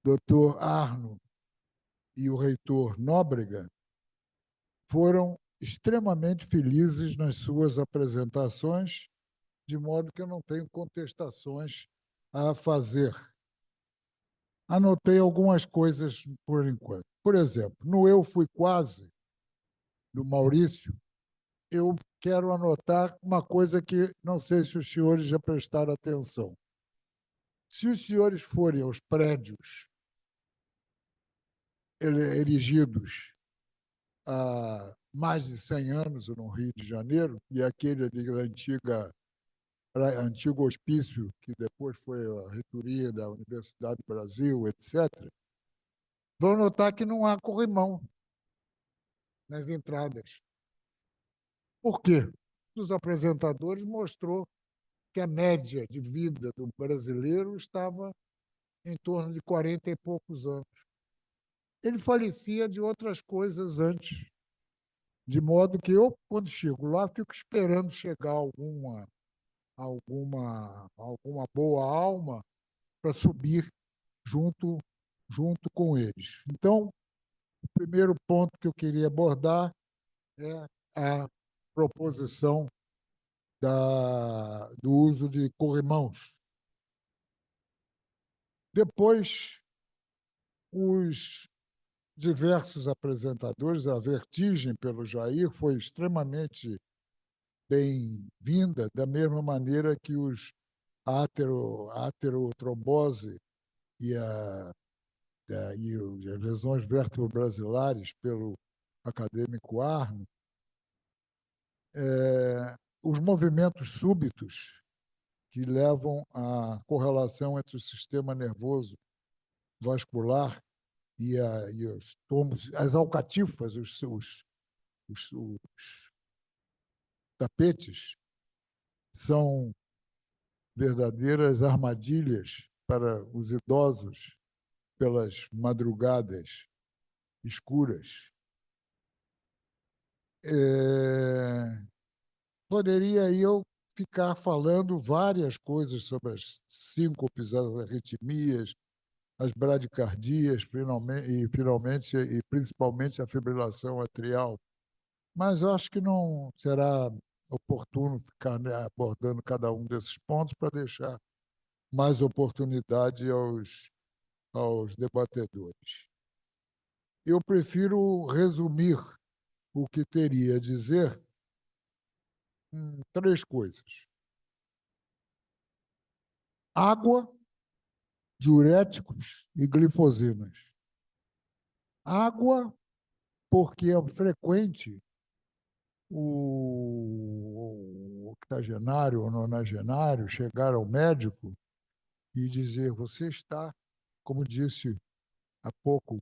doutor Arno e o reitor Nóbrega, foram extremamente felizes nas suas apresentações, de modo que eu não tenho contestações a fazer. Anotei algumas coisas por enquanto. Por exemplo, no Eu Fui Quase, do Maurício, eu quero anotar uma coisa que não sei se os senhores já prestaram atenção. Se os senhores forem aos prédios erigidos há mais de 100 anos no Rio de Janeiro, e aquele antigo hospício, que depois foi a reitoria da Universidade do Brasil, etc., vão notar que não há corrimão nas entradas. Por quê? Os apresentadores mostrou que a média de vida do brasileiro estava em torno de 40 e poucos anos. Ele falecia de outras coisas antes, de modo que eu, quando chego lá, fico esperando chegar alguma boa alma para subir junto com eles. Então, o primeiro ponto que eu queria abordar é a proposição do uso de corrimãos. Depois, os diversos apresentadores, a vertigem pelo Jair foi extremamente bem-vinda, da mesma maneira que a aterotrombose e as lesões vertebrobasilares pelo acadêmico Arno. os movimentos súbitos que levam à correlação entre o sistema nervoso vascular e os tombos, as alcatifas, os tapetes, são verdadeiras armadilhas para os idosos pelas madrugadas escuras. Poderia eu ficar falando várias coisas sobre as síncopes, as arritmias, as bradicardias, e principalmente a fibrilação atrial, mas eu acho que não será oportuno ficar, né, abordando cada um desses pontos para deixar mais oportunidade aos debatedores. Eu prefiro resumir o que teria a dizer em 3 coisas: água, diuréticos e glifosinas. Água, porque é frequente o octogenário ou nonagenário chegar ao médico e dizer: você está, como disse há pouco,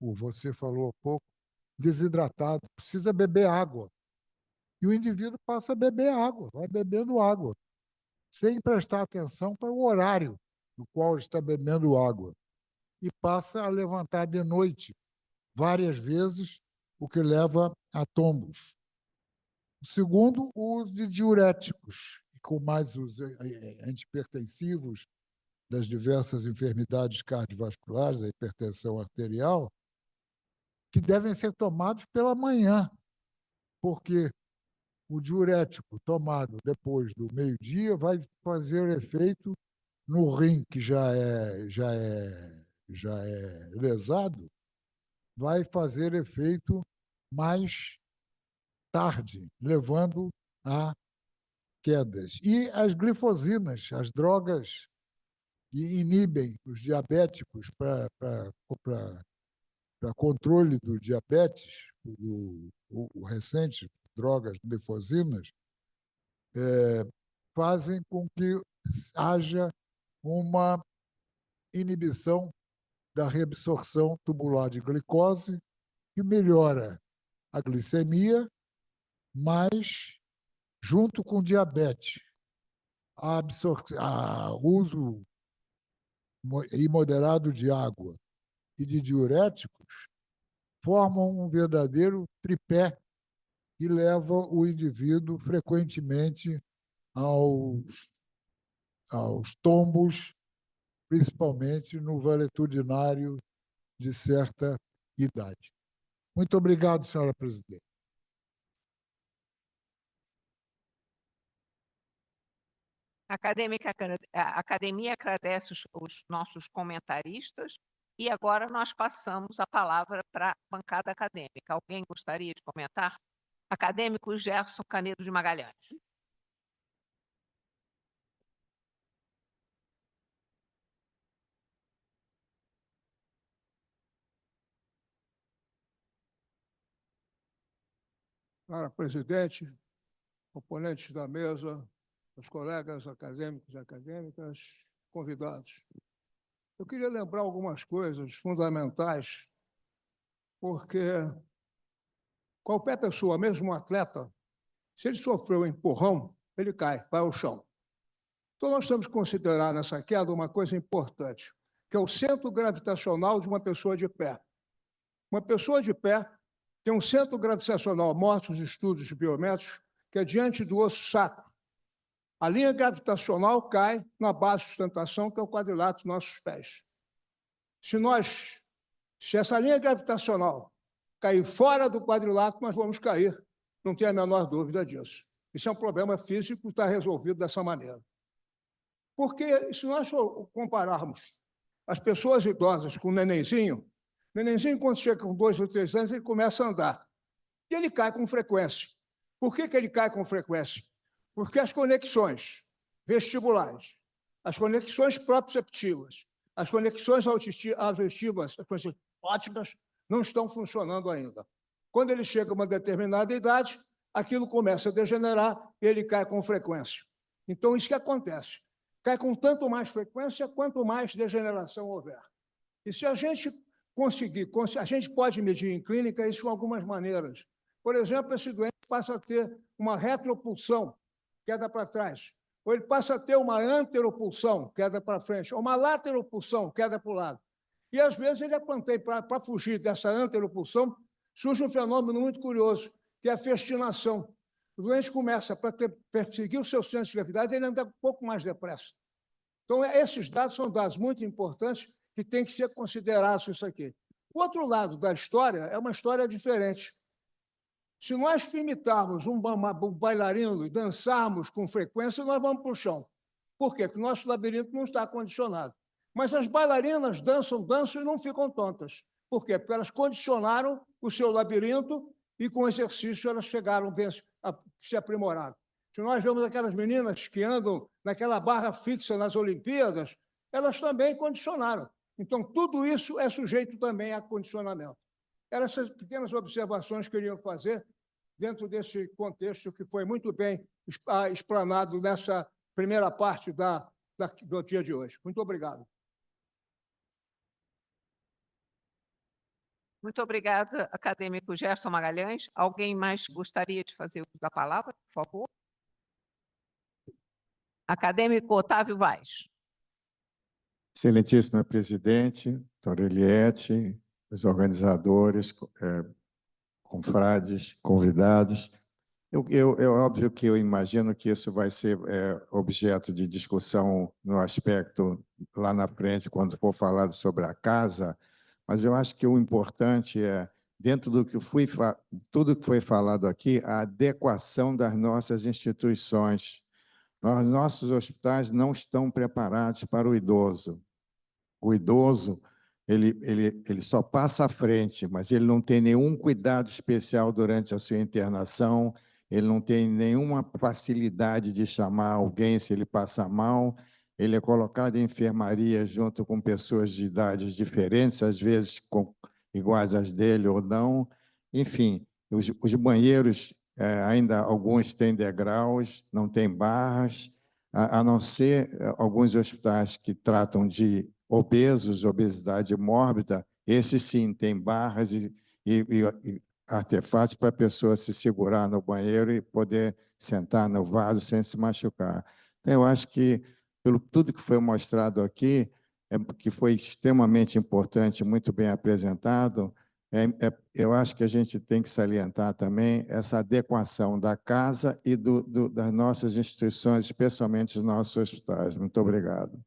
você falou há pouco, desidratado, precisa beber água. E o indivíduo passa a beber água, vai bebendo água, sem prestar atenção para o horário no qual está bebendo água. E passa a levantar de noite, várias vezes, o que leva a tombos. O segundo, o uso de diuréticos, e com mais os antihipertensivos das diversas enfermidades cardiovasculares, da hipertensão arterial, que devem ser tomados pela manhã, porque o diurético tomado depois do meio-dia vai fazer efeito no rim, que já é lesado, vai fazer efeito mais tarde, levando a quedas. E as glifosinas, as drogas que inibem os diabéticos para controle do diabetes, o recente drogas glifosinas, fazem com que haja uma inibição da reabsorção tubular de glicose, que melhora a glicemia, mas, junto com diabetes, uso imoderado de água e de diuréticos formam um verdadeiro tripé que leva o indivíduo frequentemente aos tombos, principalmente no valetudinário de certa idade. Muito obrigado, senhora presidente. A academia agradece os nossos comentaristas e agora nós passamos a palavra para a bancada acadêmica. Alguém gostaria de comentar? Acadêmico Gerson Canedo de Magalhães. Senhora presidente, componentes da mesa, os colegas acadêmicos e acadêmicas, convidados. Eu queria lembrar algumas coisas fundamentais, porque qualquer pessoa, mesmo um atleta, se ele sofreu um empurrão, ele cai, vai ao chão. Então, nós temos que considerar nessa queda uma coisa importante, que é o centro gravitacional de uma pessoa de pé. Uma pessoa de pé tem um centro gravitacional, mostra os estudos biométricos, que é diante do osso sacro. A linha gravitacional cai na base de sustentação, que é o quadrilátero dos nossos pés. Se essa linha gravitacional cair fora do quadrilátero, nós vamos cair. Não tem a menor dúvida disso. Isso é um problema físico que está resolvido dessa maneira. Porque, se nós compararmos as pessoas idosas com o nenenzinho, quando chega com 2 ou 3 anos, ele começa a andar. E ele cai com frequência. Por que ele cai com frequência? Porque as conexões vestibulares, as conexões proprioceptivas, as conexões auditivas, as conexões ópticas, não estão funcionando ainda. Quando ele chega a uma determinada idade, aquilo começa a degenerar e ele cai com frequência. Então, isso que acontece. Cai com tanto mais frequência quanto mais degeneração houver. E se a gente conseguir, a gente pode medir em clínica isso de algumas maneiras. Por exemplo, esse doente passa a ter uma retropulsão, queda para trás, ou ele passa a ter uma anteropulsão, queda para frente, ou uma lateropulsão, queda para o lado. E, às vezes, ele apontei para fugir dessa anteropulsão, surge um fenômeno muito curioso, que é a festinação. O doente começa, para perseguir o seu centro de gravidade, ele anda um pouco mais depressa. Então, esses dados são dados muito importantes que têm que ser considerados isso aqui. O outro lado da história é uma história diferente. Se nós imitarmos um bailarino e dançarmos com frequência, nós vamos para o chão. Por quê? Porque o nosso labirinto não está condicionado. Mas as bailarinas dançam e não ficam tontas. Por quê? Porque elas condicionaram o seu labirinto e, com o exercício, elas chegaram a se aprimorar. Se nós vemos aquelas meninas que andam naquela barra fixa nas Olimpíadas, elas também condicionaram. Então, tudo isso é sujeito também a condicionamento. Eram essas pequenas observações que eu queria fazer dentro desse contexto que foi muito bem explanado nessa primeira parte do dia de hoje. Muito obrigado. Muito obrigada, acadêmico Gerson Magalhães. Alguém mais gostaria de fazer uso da palavra, por favor? Acadêmico Otávio Vaz. Excelentíssima presidente, doutora Eliette, os organizadores, confrades, convidados. É óbvio que eu imagino que isso vai ser objeto de discussão no aspecto lá na frente, quando for falado sobre a casa, mas eu acho que o importante é, dentro do que tudo que foi falado aqui, a adequação das nossas instituições. Nossos hospitais não estão preparados para o idoso. O idoso, ele só passa à frente, mas ele não tem nenhum cuidado especial durante a sua internação, ele não tem nenhuma facilidade de chamar alguém se ele passa mal, ele é colocado em enfermaria junto com pessoas de idades diferentes, às vezes iguais às dele ou não. Enfim, os banheiros, ainda alguns têm degraus, não têm barras, a não ser alguns hospitais que tratam de obesos, obesidade mórbida, esses sim têm barras e artefatos para a pessoa se segurar no banheiro e poder sentar no vaso sem se machucar. Então, eu acho que, pelo tudo que foi mostrado aqui, que foi extremamente importante, muito bem apresentado, eu acho que a gente tem que salientar também essa adequação da casa e das nossas instituições, especialmente os nossos hospitais. Muito obrigado.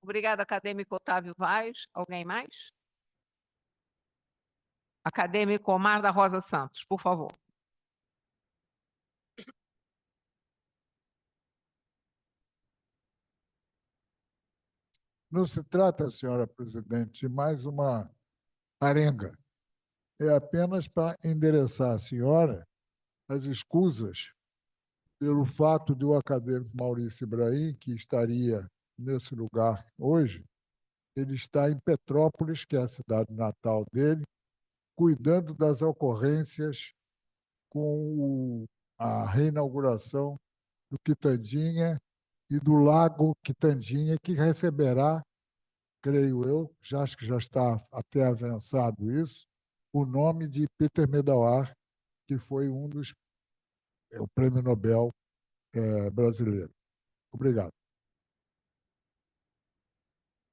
Obrigada, acadêmico Otávio Vaz. Alguém mais? Acadêmico Omar da Rosa Santos, por favor. Não se trata, senhora presidente, de mais uma arenga. É apenas para endereçar à senhora as escusas pelo fato de o acadêmico Maurício Ibrahim, que estaria nesse lugar hoje, ele está em Petrópolis, que é a cidade natal dele, cuidando das ocorrências com a reinauguração do Quitandinha e do Lago Quitandinha, que receberá, creio eu, acho que já está até avançado isso, o nome de Peter Medawar, que foi o Prêmio Nobel brasileiro. Obrigado.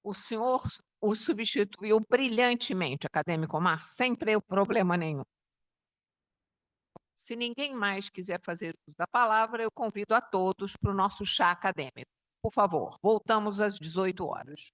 O senhor o substituiu brilhantemente, acadêmico Omar, sem problema nenhum. Se ninguém mais quiser fazer uso da palavra, eu convido a todos para o nosso chá acadêmico. Por favor, voltamos às 18 horas.